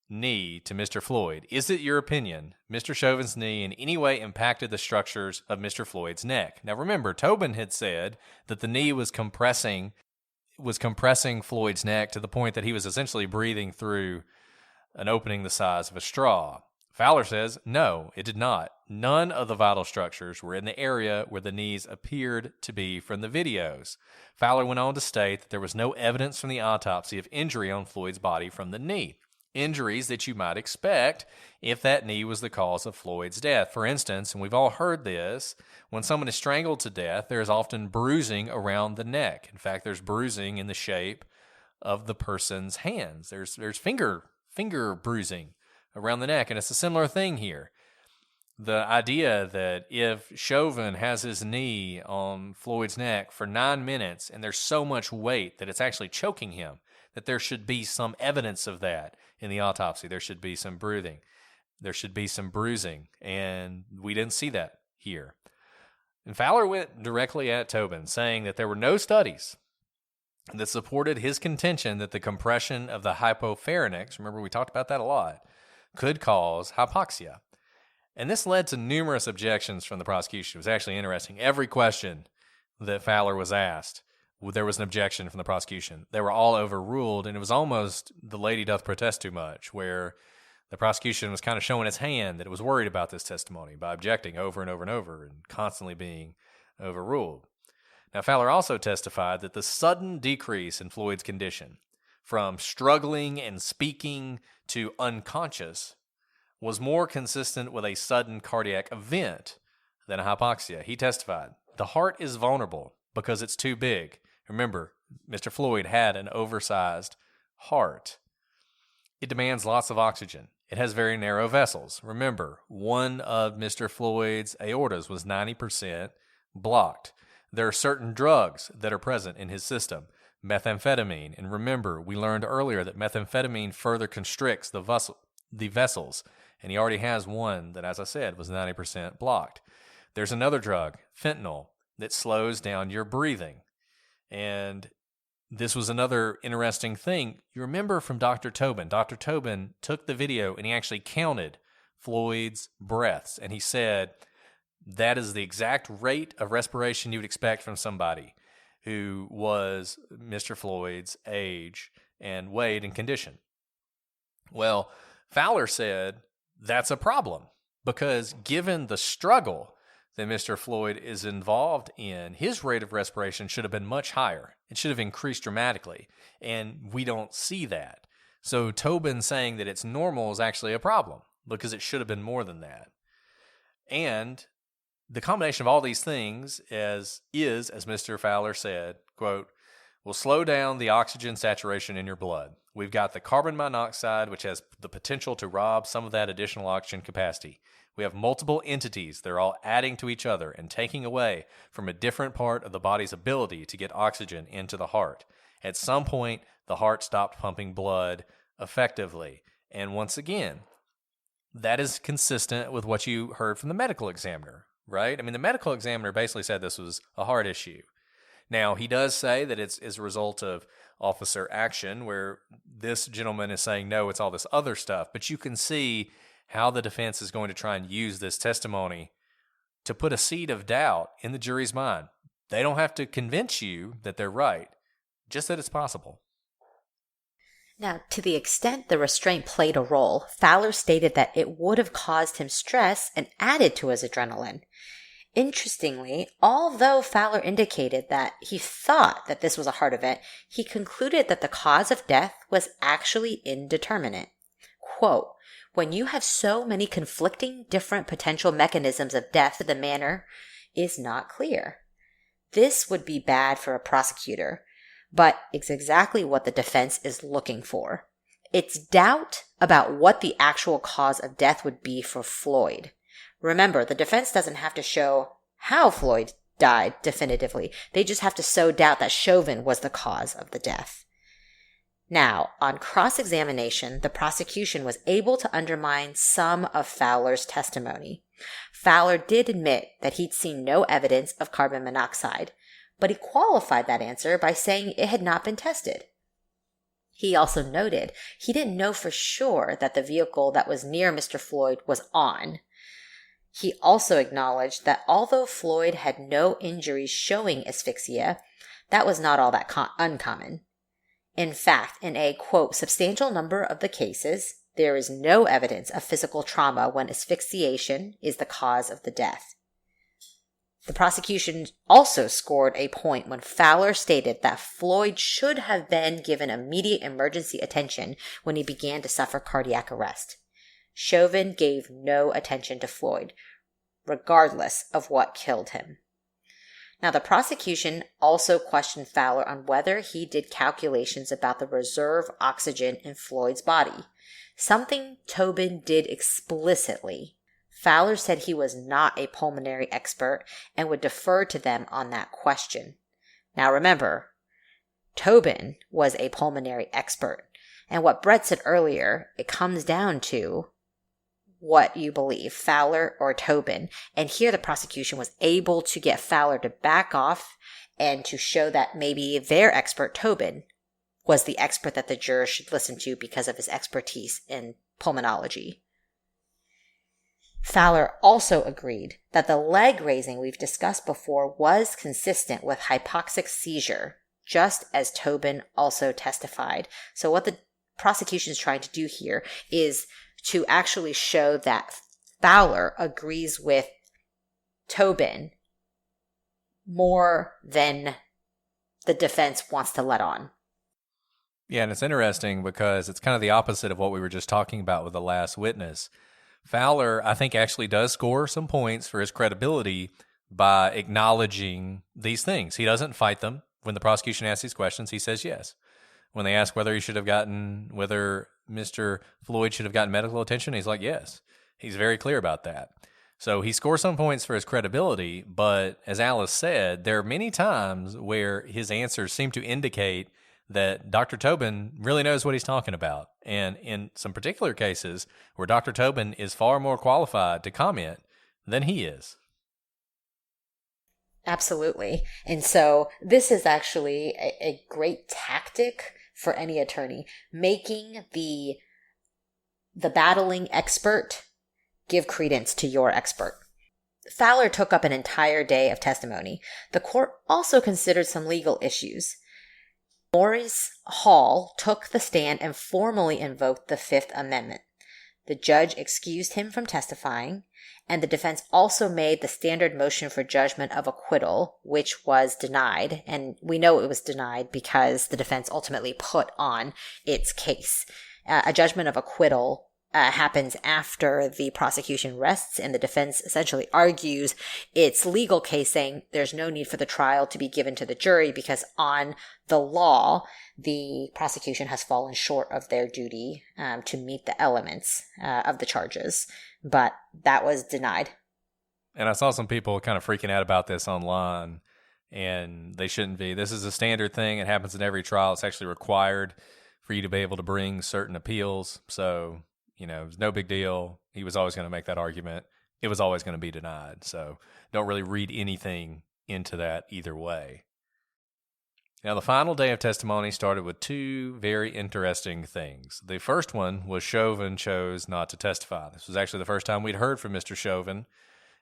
A: knee to Mr. Floyd, is it your opinion Mr. Chauvin's knee in any way impacted the structures of Mr. Floyd's neck? Now remember, Chauvin had said that the knee was compressing Floyd's neck to the point that he was essentially breathing through an opening the size of a straw. Fowler says, no, it did not. None of the vital structures were in the area where the knees appeared to be from the videos. Fowler went on to state that there was no evidence from the autopsy of injury on Floyd's body from the knee. Injuries that you might expect if that knee was the cause of Floyd's death. For instance, and we've all heard this, when someone is strangled to death, there is often bruising around the neck. In fact, there's bruising in the shape of the person's hands. There's finger bruising around the neck, and it's a similar thing here. The idea that if Chauvin has his knee on Floyd's neck for 9 minutes and there's so much weight that it's actually choking him, that there should be some evidence of that in the autopsy. There should be some bruising. There should be some bruising, and we didn't see that here. And Fowler went directly at Chauvin, saying that there were no studies that supported his contention that the compression of the hypopharynx, remember we talked about that a lot, could cause hypoxia. And this led to numerous objections from the prosecution. It was actually interesting. Every question that Fowler was asked, there was an objection from the prosecution. They were all overruled, and it was almost the lady doth protest too much, where the prosecution was kind of showing its hand that it was worried about this testimony by objecting over and over and over and constantly being overruled. Now, Fowler also testified that the sudden decrease in Floyd's condition from struggling and speaking to unconscious was more consistent with a sudden cardiac event than a hypoxia. He testified, the heart is vulnerable because it's too big. Remember, Mr. Floyd had an oversized heart. It demands lots of oxygen. It has very narrow vessels. Remember, one of Mr. Floyd's aortas was 90% blocked. There are certain drugs that are present in his system, methamphetamine. And remember, we learned earlier that methamphetamine further constricts the vessels. And he already has one that, as I said, was 90% blocked. There's another drug, fentanyl, that slows down your breathing. And this was another interesting thing. You remember from Dr. Tobin. Dr. Tobin took the video and he actually counted Floyd's breaths. And he said that is the exact rate of respiration you would expect from somebody who was Mr. Floyd's age and weight and condition. Well, Fowler said that's a problem because given the struggle that Mr. Floyd is involved in, his rate of respiration should have been much higher. It should have increased dramatically, and we don't see that. So Tobin saying that it's normal is actually a problem because it should have been more than that. And the combination of all these things as Mr. Fowler said, quote, will slow down the oxygen saturation in your blood. We've got the carbon monoxide, which has the potential to rob some of that additional oxygen capacity. We have multiple entities. They're all adding to each other and taking away from a different part of the body's ability to get oxygen into the heart. At some point, the heart stopped pumping blood effectively. And once again, that is consistent with what you heard from the medical examiner, right? I mean, the medical examiner basically said this was a heart issue. Now, he does say that it's as a result of officer action, where this gentleman is saying, no, it's all this other stuff. But you can see how the defense is going to try and use this testimony to put a seed of doubt in the jury's mind. They don't have to convince you that they're right, just that it's possible.
C: Now, to the extent the restraint played a role, Fowler stated that it would have caused him stress and added to his adrenaline. Interestingly, although Fowler indicated that he thought that this was a heart event, he concluded that the cause of death was actually indeterminate. Quote, when you have so many conflicting different potential mechanisms of death, the manner is not clear. This would be bad for a prosecutor, but it's exactly what the defense is looking for. It's doubt about what the actual cause of death would be for Floyd. Remember, the defense doesn't have to show how Floyd died definitively. They just have to sow doubt that Chauvin was the cause of the death. Now, on cross-examination, the prosecution was able to undermine some of Fowler's testimony. Fowler did admit that he'd seen no evidence of carbon monoxide, but he qualified that answer by saying it had not been tested. He also noted he didn't know for sure that the vehicle that was near Mr. Floyd was on. He also acknowledged that although Floyd had no injuries showing asphyxia, that was not all that uncommon. In fact, in a, quote, substantial number of the cases, there is no evidence of physical trauma when asphyxiation is the cause of the death. The prosecution also scored a point when Fowler stated that Floyd should have been given immediate emergency attention when he began to suffer cardiac arrest. Chauvin gave no attention to Floyd, regardless of what killed him. Now, the prosecution also questioned Fowler on whether he did calculations about the reserve oxygen in Floyd's body, something Tobin did explicitly. Fowler said he was not a pulmonary expert and would defer to them on that question. Now remember, Tobin was a pulmonary expert, and what Brett said earlier, it comes down to what you believe, Fowler or Tobin. And here the prosecution was able to get Fowler to back off and to show that maybe their expert, Tobin, was the expert that the jurors should listen to because of his expertise in pulmonology. Fowler also agreed that the leg raising we've discussed before was consistent with hypoxic seizure, just as Tobin also testified. So what the prosecution is trying to do here is to actually show that Fowler agrees with Tobin more than the defense wants to let on.
A: Yeah, and it's interesting because it's kind of the opposite of what we were just talking about with the last witness. Fowler, I think, actually does score some points for his credibility by acknowledging these things. He doesn't fight them. When the prosecution asks these questions, he says yes. When they ask whether Mr. Floyd should have gotten medical attention, he's like, yes. He's very clear about that. So he scores some points for his credibility, but as Alice said, there are many times where his answers seem to indicate that Dr. Tobin really knows what he's talking about. And in some particular cases where Dr. Tobin is far more qualified to comment than he is.
C: Absolutely. And so this is actually a great tactic for any attorney, making the battling expert give credence to your expert. Fowler took up an entire day of testimony. The court also considered some legal issues. Maurice Hall took the stand and formally invoked the Fifth Amendment. The judge excused him from testifying, and the defense also made the standard motion for judgment of acquittal, which was denied. And we know it was denied because the defense ultimately put on its case. A judgment of acquittal happens after the prosecution rests, and the defense essentially argues its legal case, saying there's no need for the trial to be given to the jury because on the law, the prosecution has fallen short of their duty to meet the elements of the charges. But that was denied.
A: And I saw some people kind of freaking out about this online, and they shouldn't be. This is a standard thing. It happens in every trial. It's actually required for you to be able to bring certain appeals. So, it was no big deal. He was always going to make that argument. It was always going to be denied. So don't really read anything into that either way. Now, the final day of testimony started with two very interesting things. The first one was Chauvin chose not to testify. This was actually the first time we'd heard from Mr. Chauvin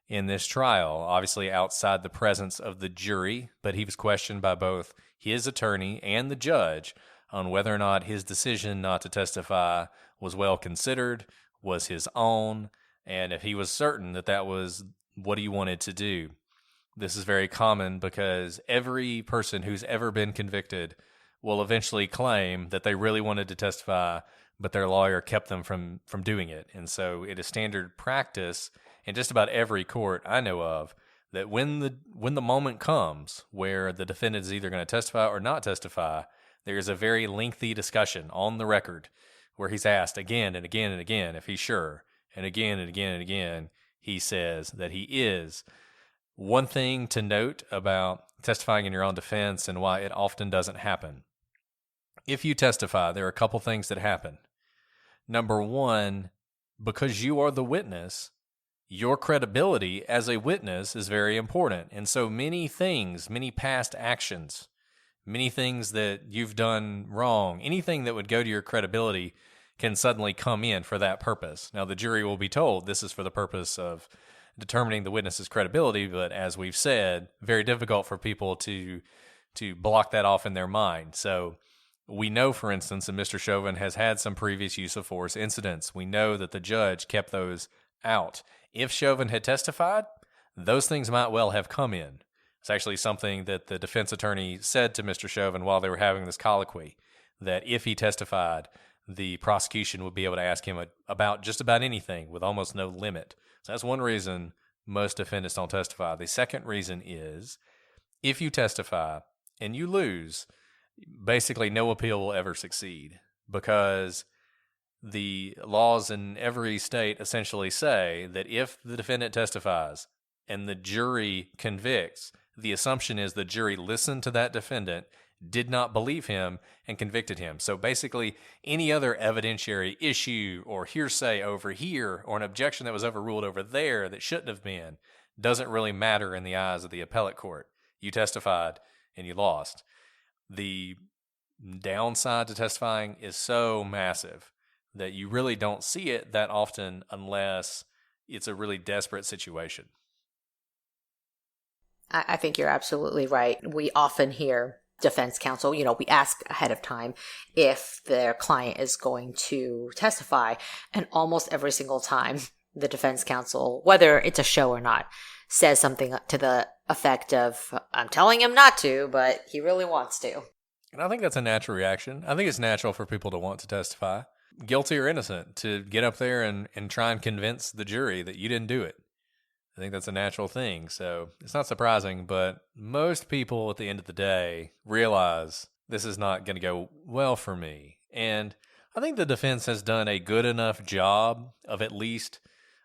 A: in this trial, obviously outside the presence of the jury, but he was questioned by both his attorney and the judge on whether or not his decision not to testify was well considered, was his own, and if he was certain that that was what he wanted to do. This is very common because every person who's ever been convicted will eventually claim that they really wanted to testify, but their lawyer kept them from doing it. And so it is standard practice in just about every court I know of that when the moment comes where the defendant is either going to testify or not testify, there is a very lengthy discussion on the record where he's asked again and again and again if he's sure, and again and again and again he says that he is. One thing to note about testifying in your own defense and why it often doesn't happen. If you testify, there are a couple things that happen. Number one, because you are the witness, your credibility as a witness is very important. And so many things, many past actions, many things that you've done wrong, anything that would go to your credibility can suddenly come in for that purpose. Now, the jury will be told this is for the purpose of determining the witness's credibility, but as we've said, very difficult for people to block that off in their mind. So we know, for instance, that Mr. Chauvin has had some previous use of force incidents. We know that the judge kept those out. If Chauvin had testified, those things might well have come in. It's actually something that the defense attorney said to Mr. Chauvin while they were having this colloquy, that if he testified, the prosecution would be able to ask him about just about anything with almost no limit. So that's one reason most defendants don't testify. The second reason is if you testify and you lose, basically no appeal will ever succeed because the laws in every state essentially say that if the defendant testifies and the jury convicts, the assumption is the jury listened to that defendant, did not believe him, and convicted him. So basically, any other evidentiary issue or hearsay over here or an objection that was overruled over there that shouldn't have been doesn't really matter in the eyes of the appellate court. You testified and you lost. The downside to testifying is so massive that you really don't see it that often unless it's a really desperate situation.
C: I think you're absolutely right. We often hear defense counsel, we ask ahead of time if their client is going to testify. And almost every single time, the defense counsel, whether it's a show or not, says something to the effect of, I'm telling him not to, but he really wants to.
A: And I think that's a natural reaction. I think it's natural for people to want to testify, guilty or innocent, to get up there and try and convince the jury that you didn't do it. I think that's a natural thing. So it's not surprising, but most people at the end of the day realize this is not going to go well for me. And I think the defense has done a good enough job of at least,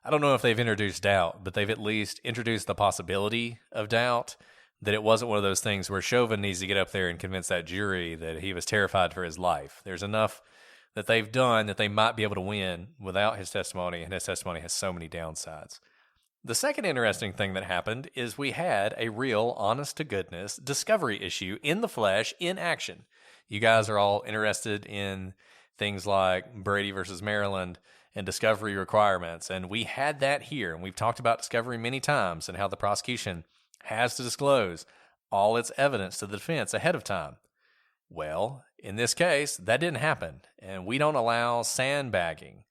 A: I don't know if they've introduced doubt, but they've at least introduced the possibility of doubt that it wasn't one of those things where Chauvin needs to get up there and convince that jury that he was terrified for his life. There's enough that they've done that they might be able to win without his testimony, and his testimony has so many downsides. The second interesting thing that happened is we had a real, honest-to-goodness discovery issue in the flesh, in action. You guys are all interested in things like Brady versus Maryland and discovery requirements, and we had that here. And we've talked about discovery many times and how the prosecution has to disclose all its evidence to the defense ahead of time. Well, in this case, that didn't happen, and we don't allow sandbagging.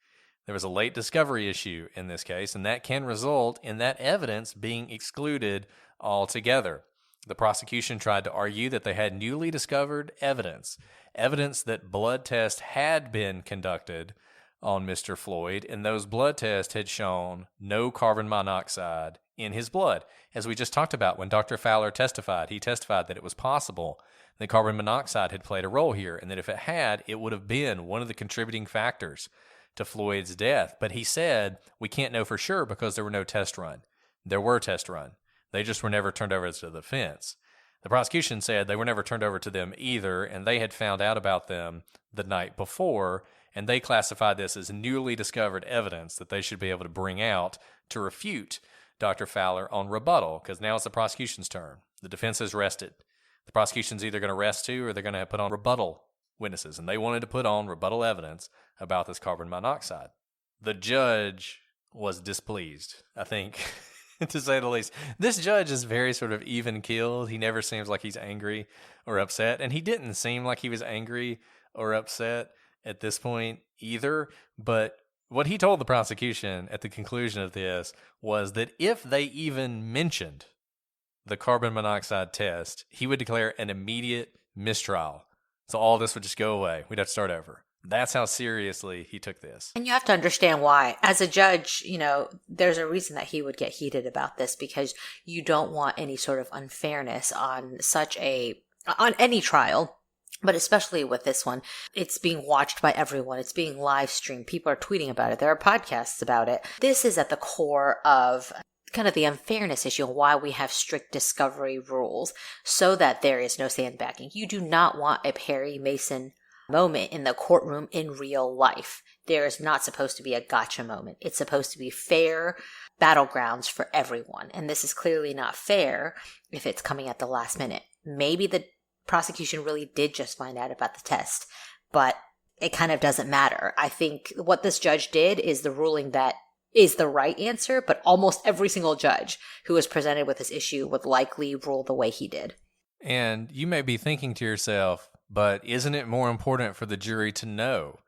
A: There was a late discovery issue in this case, and that can result in that evidence being excluded altogether. The prosecution tried to argue that they had newly discovered evidence that blood tests had been conducted on Mr. Floyd, and those blood tests had shown no carbon monoxide in his blood. As we just talked about, when Dr. Fowler testified, he testified that it was possible that carbon monoxide had played a role here, and that if it had, it would have been one of the contributing factors to Floyd's death. But he said, we can't know for sure because there were no test run. There were test run. They just were never turned over to the defense. The prosecution said they were never turned over to them either, and they had found out about them the night before, and they classified this as newly discovered evidence that they should be able to bring out to refute Dr. Fowler on rebuttal, because now it's the prosecution's turn. The defense has rested. The prosecution's either going to rest too, or they're going to put on rebuttal witnesses, and they wanted to put on rebuttal evidence about this carbon monoxide. The judge was displeased, I think, to say the least. This judge is very sort of even-keeled. He never seems like he's angry or upset, and he didn't seem like he was angry or upset at this point either. But what he told the prosecution at the conclusion of this was that if they even mentioned the carbon monoxide test, he would declare an immediate mistrial. So all this would just go away. We'd have to start over. That's how seriously he took this.
C: And you have to understand why. As a judge, there's a reason that he would get heated about this, because you don't want any sort of unfairness on any trial. But especially with this one, it's being watched by everyone. It's being live streamed. People are tweeting about it. There are podcasts about it. This is at the core of kind of the unfairness issue and why we have strict discovery rules, so that there is no sandbagging. You do not want a Perry Mason moment in the courtroom in real life. There is not supposed to be a gotcha moment. It's supposed to be fair battlegrounds for everyone. And this is clearly not fair if it's coming at the last minute. Maybe the prosecution really did just find out about the test, but it kind of doesn't matter. I think what this judge did is the ruling that is the right answer, but almost every single judge who was presented with this issue would likely rule the way he did.
A: And you may be thinking to yourself, but isn't it more important for the jury to know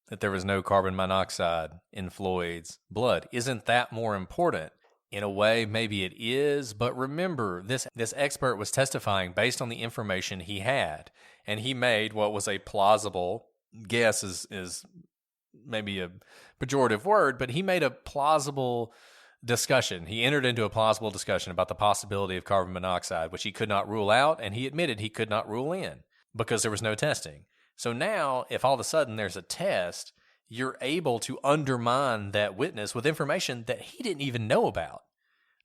A: that there was no carbon monoxide in Floyd's blood? Isn't that more important? In a way, maybe it is, but remember, this expert was testifying based on the information he had, and he made what was a plausible guess is maybe a pejorative word, but he made a plausible discussion. He entered into a plausible discussion about the possibility of carbon monoxide, which he could not rule out, and he admitted he could not rule in because there was no testing. So now, if all of a sudden there's a test, you're able to undermine that witness with information that he didn't even know about.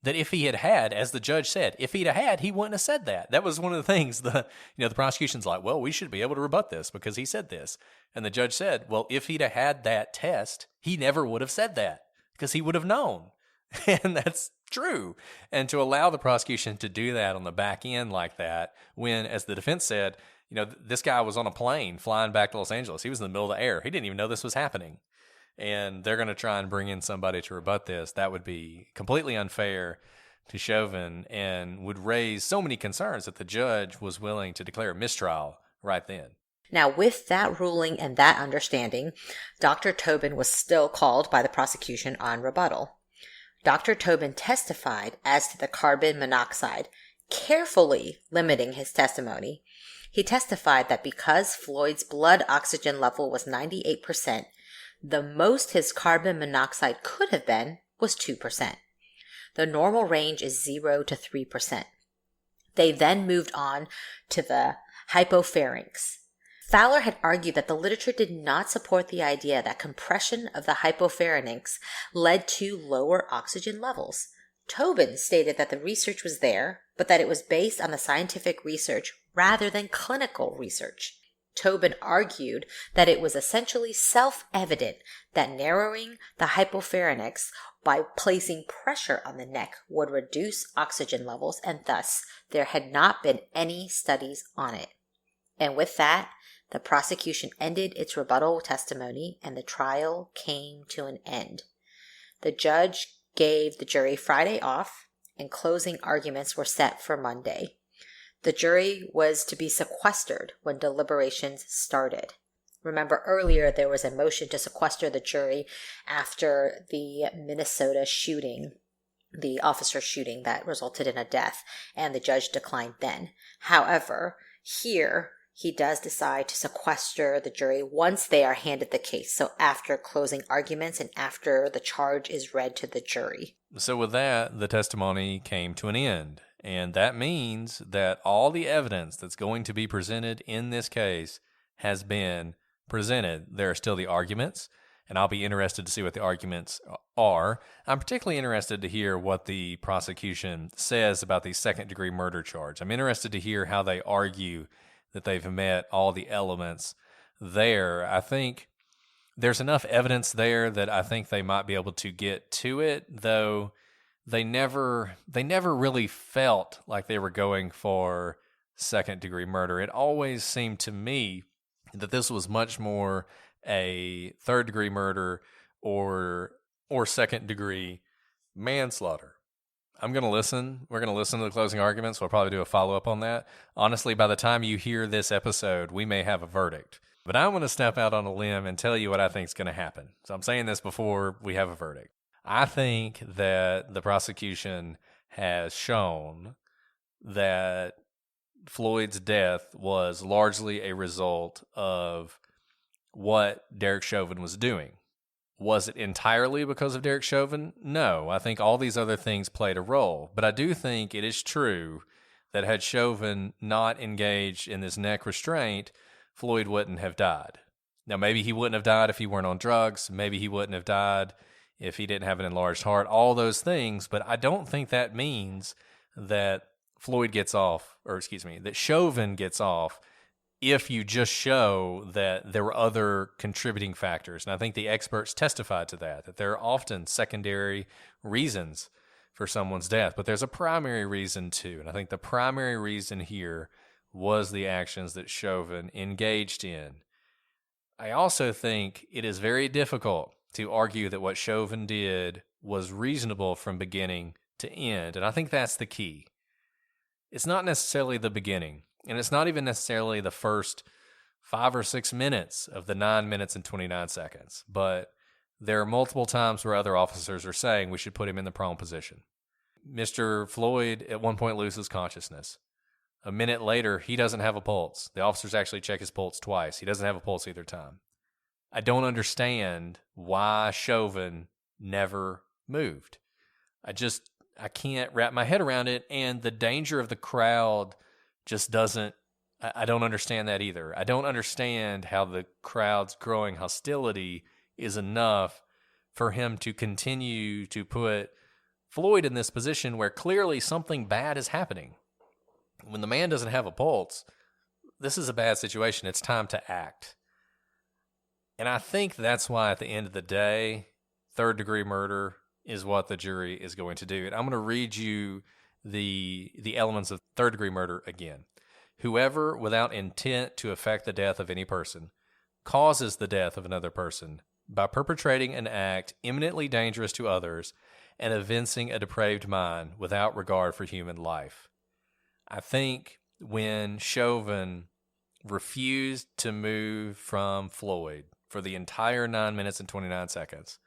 A: That if he had, as the judge said, if he'd had, he wouldn't have said that. That was one of the things the prosecution's like, well, we should be able to rebut this because he said this. And the judge said, well, if he'd had that test, he never would have said that because he would have known. And that's true. And to allow the prosecution to do that on the back end like that, when, as the defense said, this guy was on a plane flying back to Los Angeles. He was in the middle of the air. He didn't even know this was happening. And they're going to try and bring in somebody to rebut this. That would be completely unfair to Chauvin and would raise so many concerns that the judge was willing to declare a mistrial right then.
C: Now, with that ruling and that understanding, Dr. Tobin was still called by the prosecution on rebuttal. Dr. Tobin testified as to the carbon monoxide, carefully limiting his testimony. He testified that because Floyd's blood oxygen level was 98%, the most his carbon monoxide could have been was 2%. The normal range is 0 to 3%. They then moved on to the hypopharynx. Fowler had argued that the literature did not support the idea that compression of the hypopharynx led to lower oxygen levels. Tobin stated that the research was there, but that it was based on the scientific research rather than clinical research. Tobin argued that it was essentially self-evident that narrowing the hypopharynx by placing pressure on the neck would reduce oxygen levels, and thus there had not been any studies on it. And with that, the prosecution ended its rebuttal testimony and the trial came to an end. The judge gave the jury Friday off, and closing arguments were set for Monday. The jury was to be sequestered when deliberations started. Remember earlier there was a motion to sequester the jury after the Minnesota shooting, the officer shooting that resulted in a death, and the judge declined then. However, here he does decide to sequester the jury once they are handed the case, so after closing arguments and after the charge is read to the jury.
A: So with that, the testimony came to an end, and that means that all the evidence that's going to be presented in this case has been presented. There are still the arguments, and I'll be interested to see what the arguments are. I'm particularly interested to hear what the prosecution says about the second-degree murder charge. I'm interested to hear how they argue that they've met all the elements there. I think there's enough evidence there that I think they might be able to get to it, though they never really felt like they were going for second-degree murder. It always seemed to me that this was much more a third-degree murder or second-degree manslaughter. I'm going to listen. We're going to listen to the closing arguments. We'll probably do a follow-up on that. Honestly, by the time you hear this episode, we may have a verdict. But I'm going to step out on a limb and tell you what I think is going to happen. So I'm saying this before we have a verdict. I think that the prosecution has shown that Floyd's death was largely a result of what Derek Chauvin was doing. Was it entirely because of Derek Chauvin? No. I think all these other things played a role. But I do think it is true that had Chauvin not engaged in this neck restraint, Floyd wouldn't have died. Now, maybe he wouldn't have died if he weren't on drugs. Maybe he wouldn't have died if he didn't have an enlarged heart. All those things. But I don't think that means that that Chauvin gets off if you just show that there were other contributing factors. And I think the experts testified to that there are often secondary reasons for someone's death, but there's a primary reason too. And I think the primary reason here was the actions that Chauvin engaged in. I also think it is very difficult to argue that what Chauvin did was reasonable from beginning to end. And I think that's the key. It's not necessarily the beginning. And it's not even necessarily the first 5 or 6 minutes of the 9 minutes and 29 seconds. But there are multiple times where other officers are saying we should put him in the prone position. Mr. Floyd at one point loses consciousness. A minute later, he doesn't have a pulse. The officers actually check his pulse twice. He doesn't have a pulse either time. I don't understand why Chauvin never moved. I can't wrap my head around it. And the danger of the crowd just doesn't, I don't understand that either. I don't understand how the crowd's growing hostility is enough for him to continue to put Floyd in this position where clearly something bad is happening. When the man doesn't have a pulse, this is a bad situation. It's time to act. And I think that's why at the end of the day, third-degree murder is what the jury is going to do. And I'm going to read you the elements of third-degree murder again. Whoever, without intent to effect the death of any person, causes the death of another person by perpetrating an act eminently dangerous to others and evincing a depraved mind without regard for human life. I think when Chauvin refused to move from Floyd for the entire 9 minutes and 29 seconds,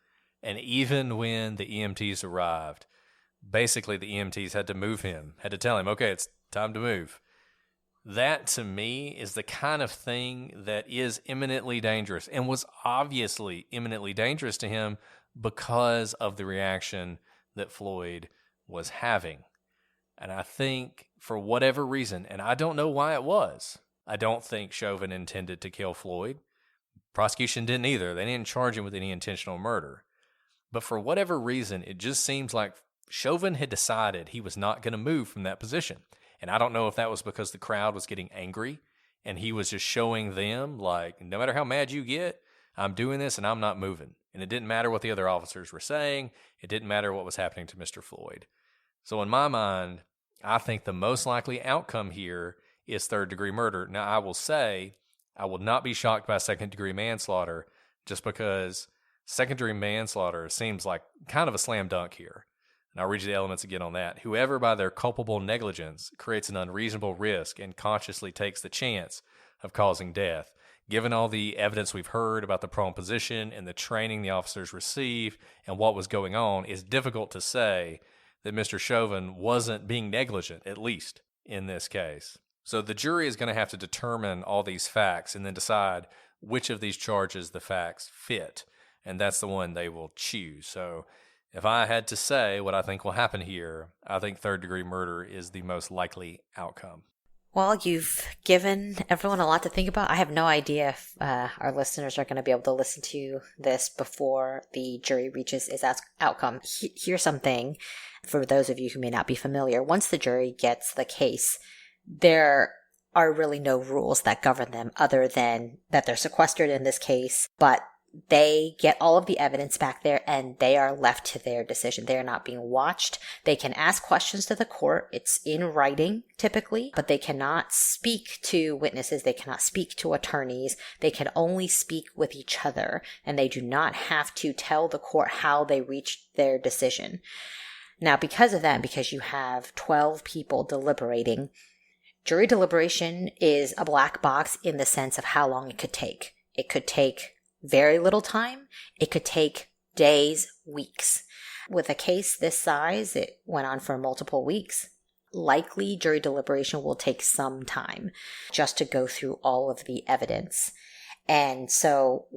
A: and even when the EMTs arrived, basically the EMTs had to move him, had to tell him, okay, it's time to move. That, to me, is the kind of thing that is imminently dangerous and was obviously imminently dangerous to him because of the reaction that Floyd was having. And I think for whatever reason, and I don't know why it was, I don't think Chauvin intended to kill Floyd. Prosecution didn't either. They didn't charge him with any intentional murder. But for whatever reason, it just seems like Chauvin had decided he was not going to move from that position. And I don't know if that was because the crowd was getting angry and he was just showing them, like, no matter how mad you get, I'm doing this and I'm not moving. And it didn't matter what the other officers were saying. It didn't matter what was happening to Mr. Floyd. So in my mind, I think the most likely outcome here is third-degree murder. Now, I will say I will not be shocked by second-degree manslaughter just because second-degree manslaughter seems like kind of a slam dunk here. And I'll read you the elements again on that. Whoever by their culpable negligence creates an unreasonable risk and consciously takes the chance of causing death given all the evidence we've heard about the prone position and the training the officers receive and what was going on, it's difficult to say that Mr. Chauvin wasn't being negligent, at least in this case. So the jury is going to have to determine all these facts and then decide which of these charges the facts fit. And that's the one they will choose. So if I had to say what I think will happen here, I think third-degree murder is the most likely outcome.
C: Well, you've given everyone a lot to think about. I have no idea if our listeners are going to be able to listen to this before the jury reaches its outcome. Here's something for those of you who may not be familiar. Once the jury gets the case, there are really no rules that govern them other than that they're sequestered in this case, but they get all of the evidence back there and they are left to their decision. They are not being watched. They can ask questions to the court. It's in writing typically, but they cannot speak to witnesses. They cannot speak to attorneys. They can only speak with each other, and they do not have to tell the court how they reached their decision. Now, because of that, because you have 12 people deliberating, jury deliberation is a black box in the sense of how long it could take. It could take very little time. It could take days, weeks. With a case this size, it went on for multiple weeks. Likely jury deliberation will take some time just to go through all of the evidence. And so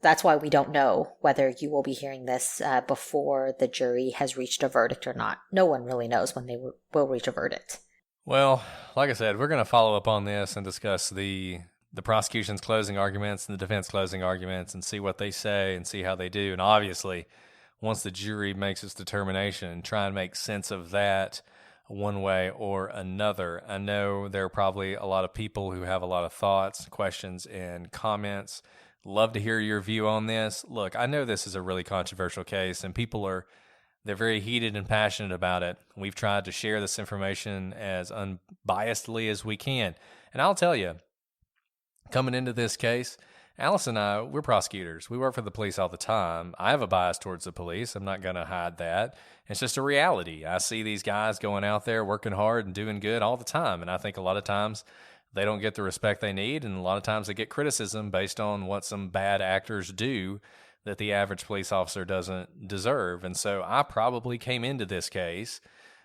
C: that's why we don't know whether you will be hearing this before the jury has reached a verdict or not. No one really knows when they will reach a verdict.
A: Well, like I said, we're going to follow up on this and discuss the prosecution's closing arguments and the defense closing arguments and see what they say and see how they do. And obviously, once the jury makes its determination, try and make sense of that one way or another. I know there are probably a lot of people who have a lot of thoughts, questions, and comments. Love to hear your view on this. Look, I know this is a really controversial case, and they're very heated and passionate about it. We've tried to share this information as unbiasedly as we can. And I'll tell you, coming into this case, Alice and I, we're prosecutors. We work for the police all the time. I have a bias towards the police. I'm not going to hide that. It's just a reality. I see these guys going out there working hard and doing good all the time. And I think a lot of times they don't get the respect they need. And a lot of times they get criticism based on what some bad actors do that the average police officer doesn't deserve. And so I probably came into this case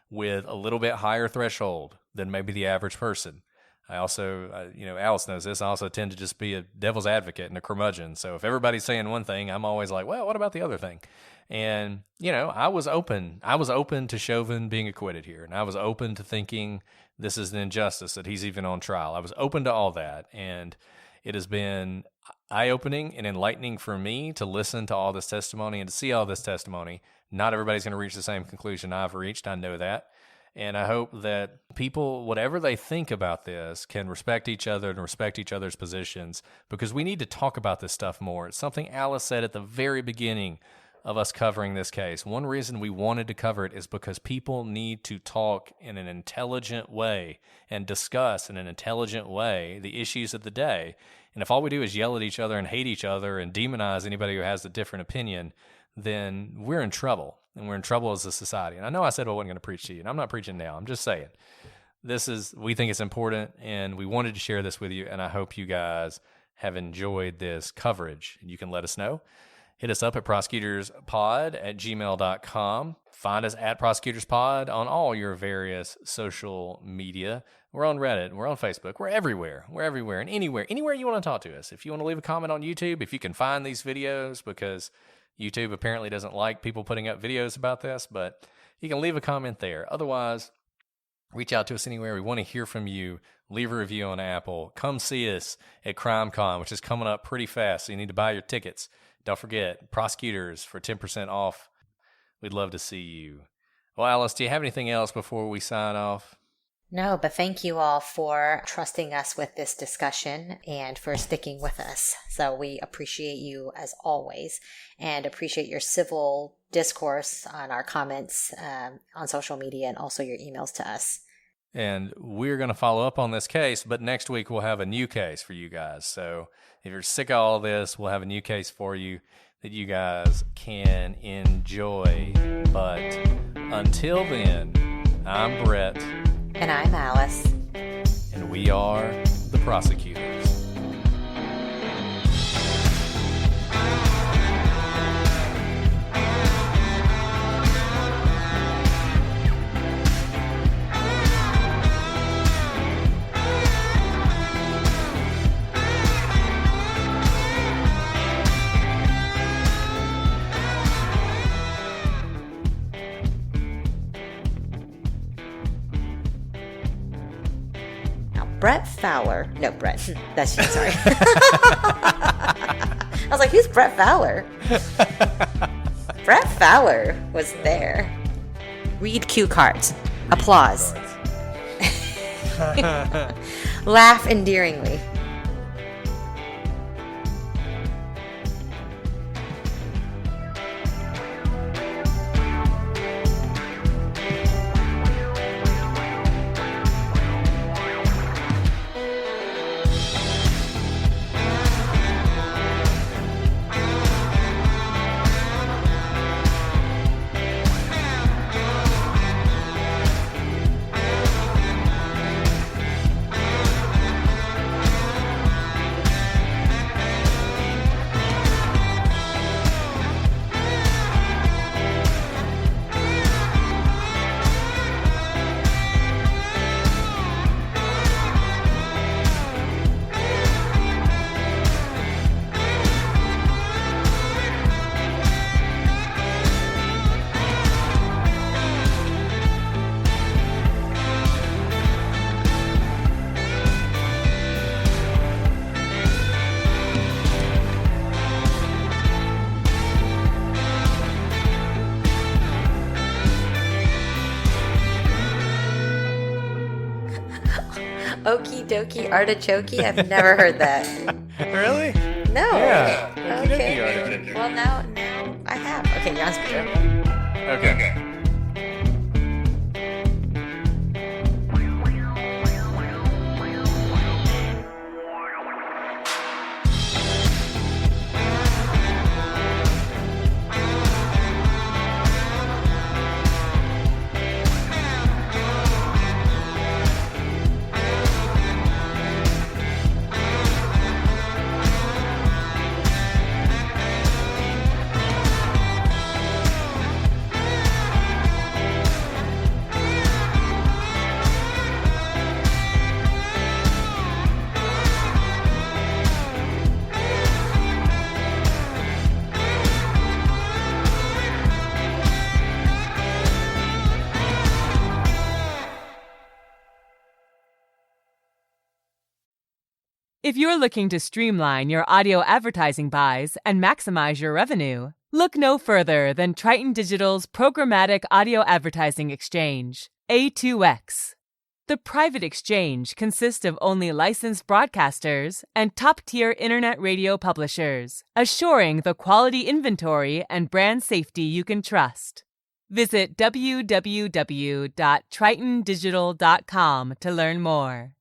A: with a little bit higher threshold than maybe the average person. I also, Alice knows this, I also tend to just be a devil's advocate and a curmudgeon. So if everybody's saying one thing, I'm always like, well, what about the other thing? And, I was open to Chauvin being acquitted here. And I was open to thinking this is an injustice that he's even on trial. I was open to all that. And it has been eye-opening and enlightening for me to listen to all this testimony and to see all this testimony. Not everybody's going to reach the same conclusion I've reached. I know that. And I hope that people, whatever they think about this, can respect each other and respect each other's positions, because we need to talk about this stuff more. It's something Alice said at the very beginning of us covering this case. One reason we wanted to cover it is because people need to talk in an intelligent way and discuss in an intelligent way the issues of the day. And if all we do is yell at each other and hate each other and demonize anybody who has a different opinion, then we're in trouble. And we're in trouble as a society. And I know I said I wasn't going to preach to you, and I'm not preaching now. I'm just saying. We think it's important, and we wanted to share this with you, and I hope you guys have enjoyed this coverage. And you can let us know. Hit us up at prosecutorspod@gmail.com. Find us at prosecutorspod on all your various social media. We're on Reddit. We're on Facebook. We're everywhere. We're everywhere and anywhere you want to talk to us. If you want to leave a comment on YouTube, if you can find these videos, because YouTube apparently doesn't like people putting up videos about this, but you can leave a comment there. Otherwise, reach out to us anywhere. We want to hear from you. Leave a review on Apple. Come see us at CrimeCon, which is coming up pretty fast, so you need to buy your tickets. Don't forget, prosecutors for 10% off. We'd love to see you. Well, Alice, do you have anything else before we sign off?
C: No, but thank you all for trusting us with this discussion and for sticking with us. So we appreciate you as always, and appreciate your civil discourse on our comments on social media and also your emails to us.
A: And we're going to follow up on this case, but next week we'll have a new case for you guys. So if you're sick of all this, we'll have a new case for you that you guys can enjoy. But until then, I'm Brett.
C: And I'm Alice.
A: And we are the prosecutors.
C: Brett Fowler. No, Brett. That's you, sorry. I was like, who's Brett Fowler? Brett Fowler was there. Read cue cards. Applause. Laugh endearingly. Okie dokie artichoke. I've never heard that.
A: Really?
C: No.
A: Yeah.
C: Okay.
A: Okey-dokey.
C: Well, now I have. Okay, you're on speaker.
A: Okay.
D: If you're looking to streamline your audio advertising buys and maximize your revenue, look no further than Triton Digital's programmatic audio advertising exchange, A2X. The private exchange consists of only licensed broadcasters and top-tier internet radio publishers, assuring the quality inventory and brand safety you can trust. Visit www.tritondigital.com to learn more.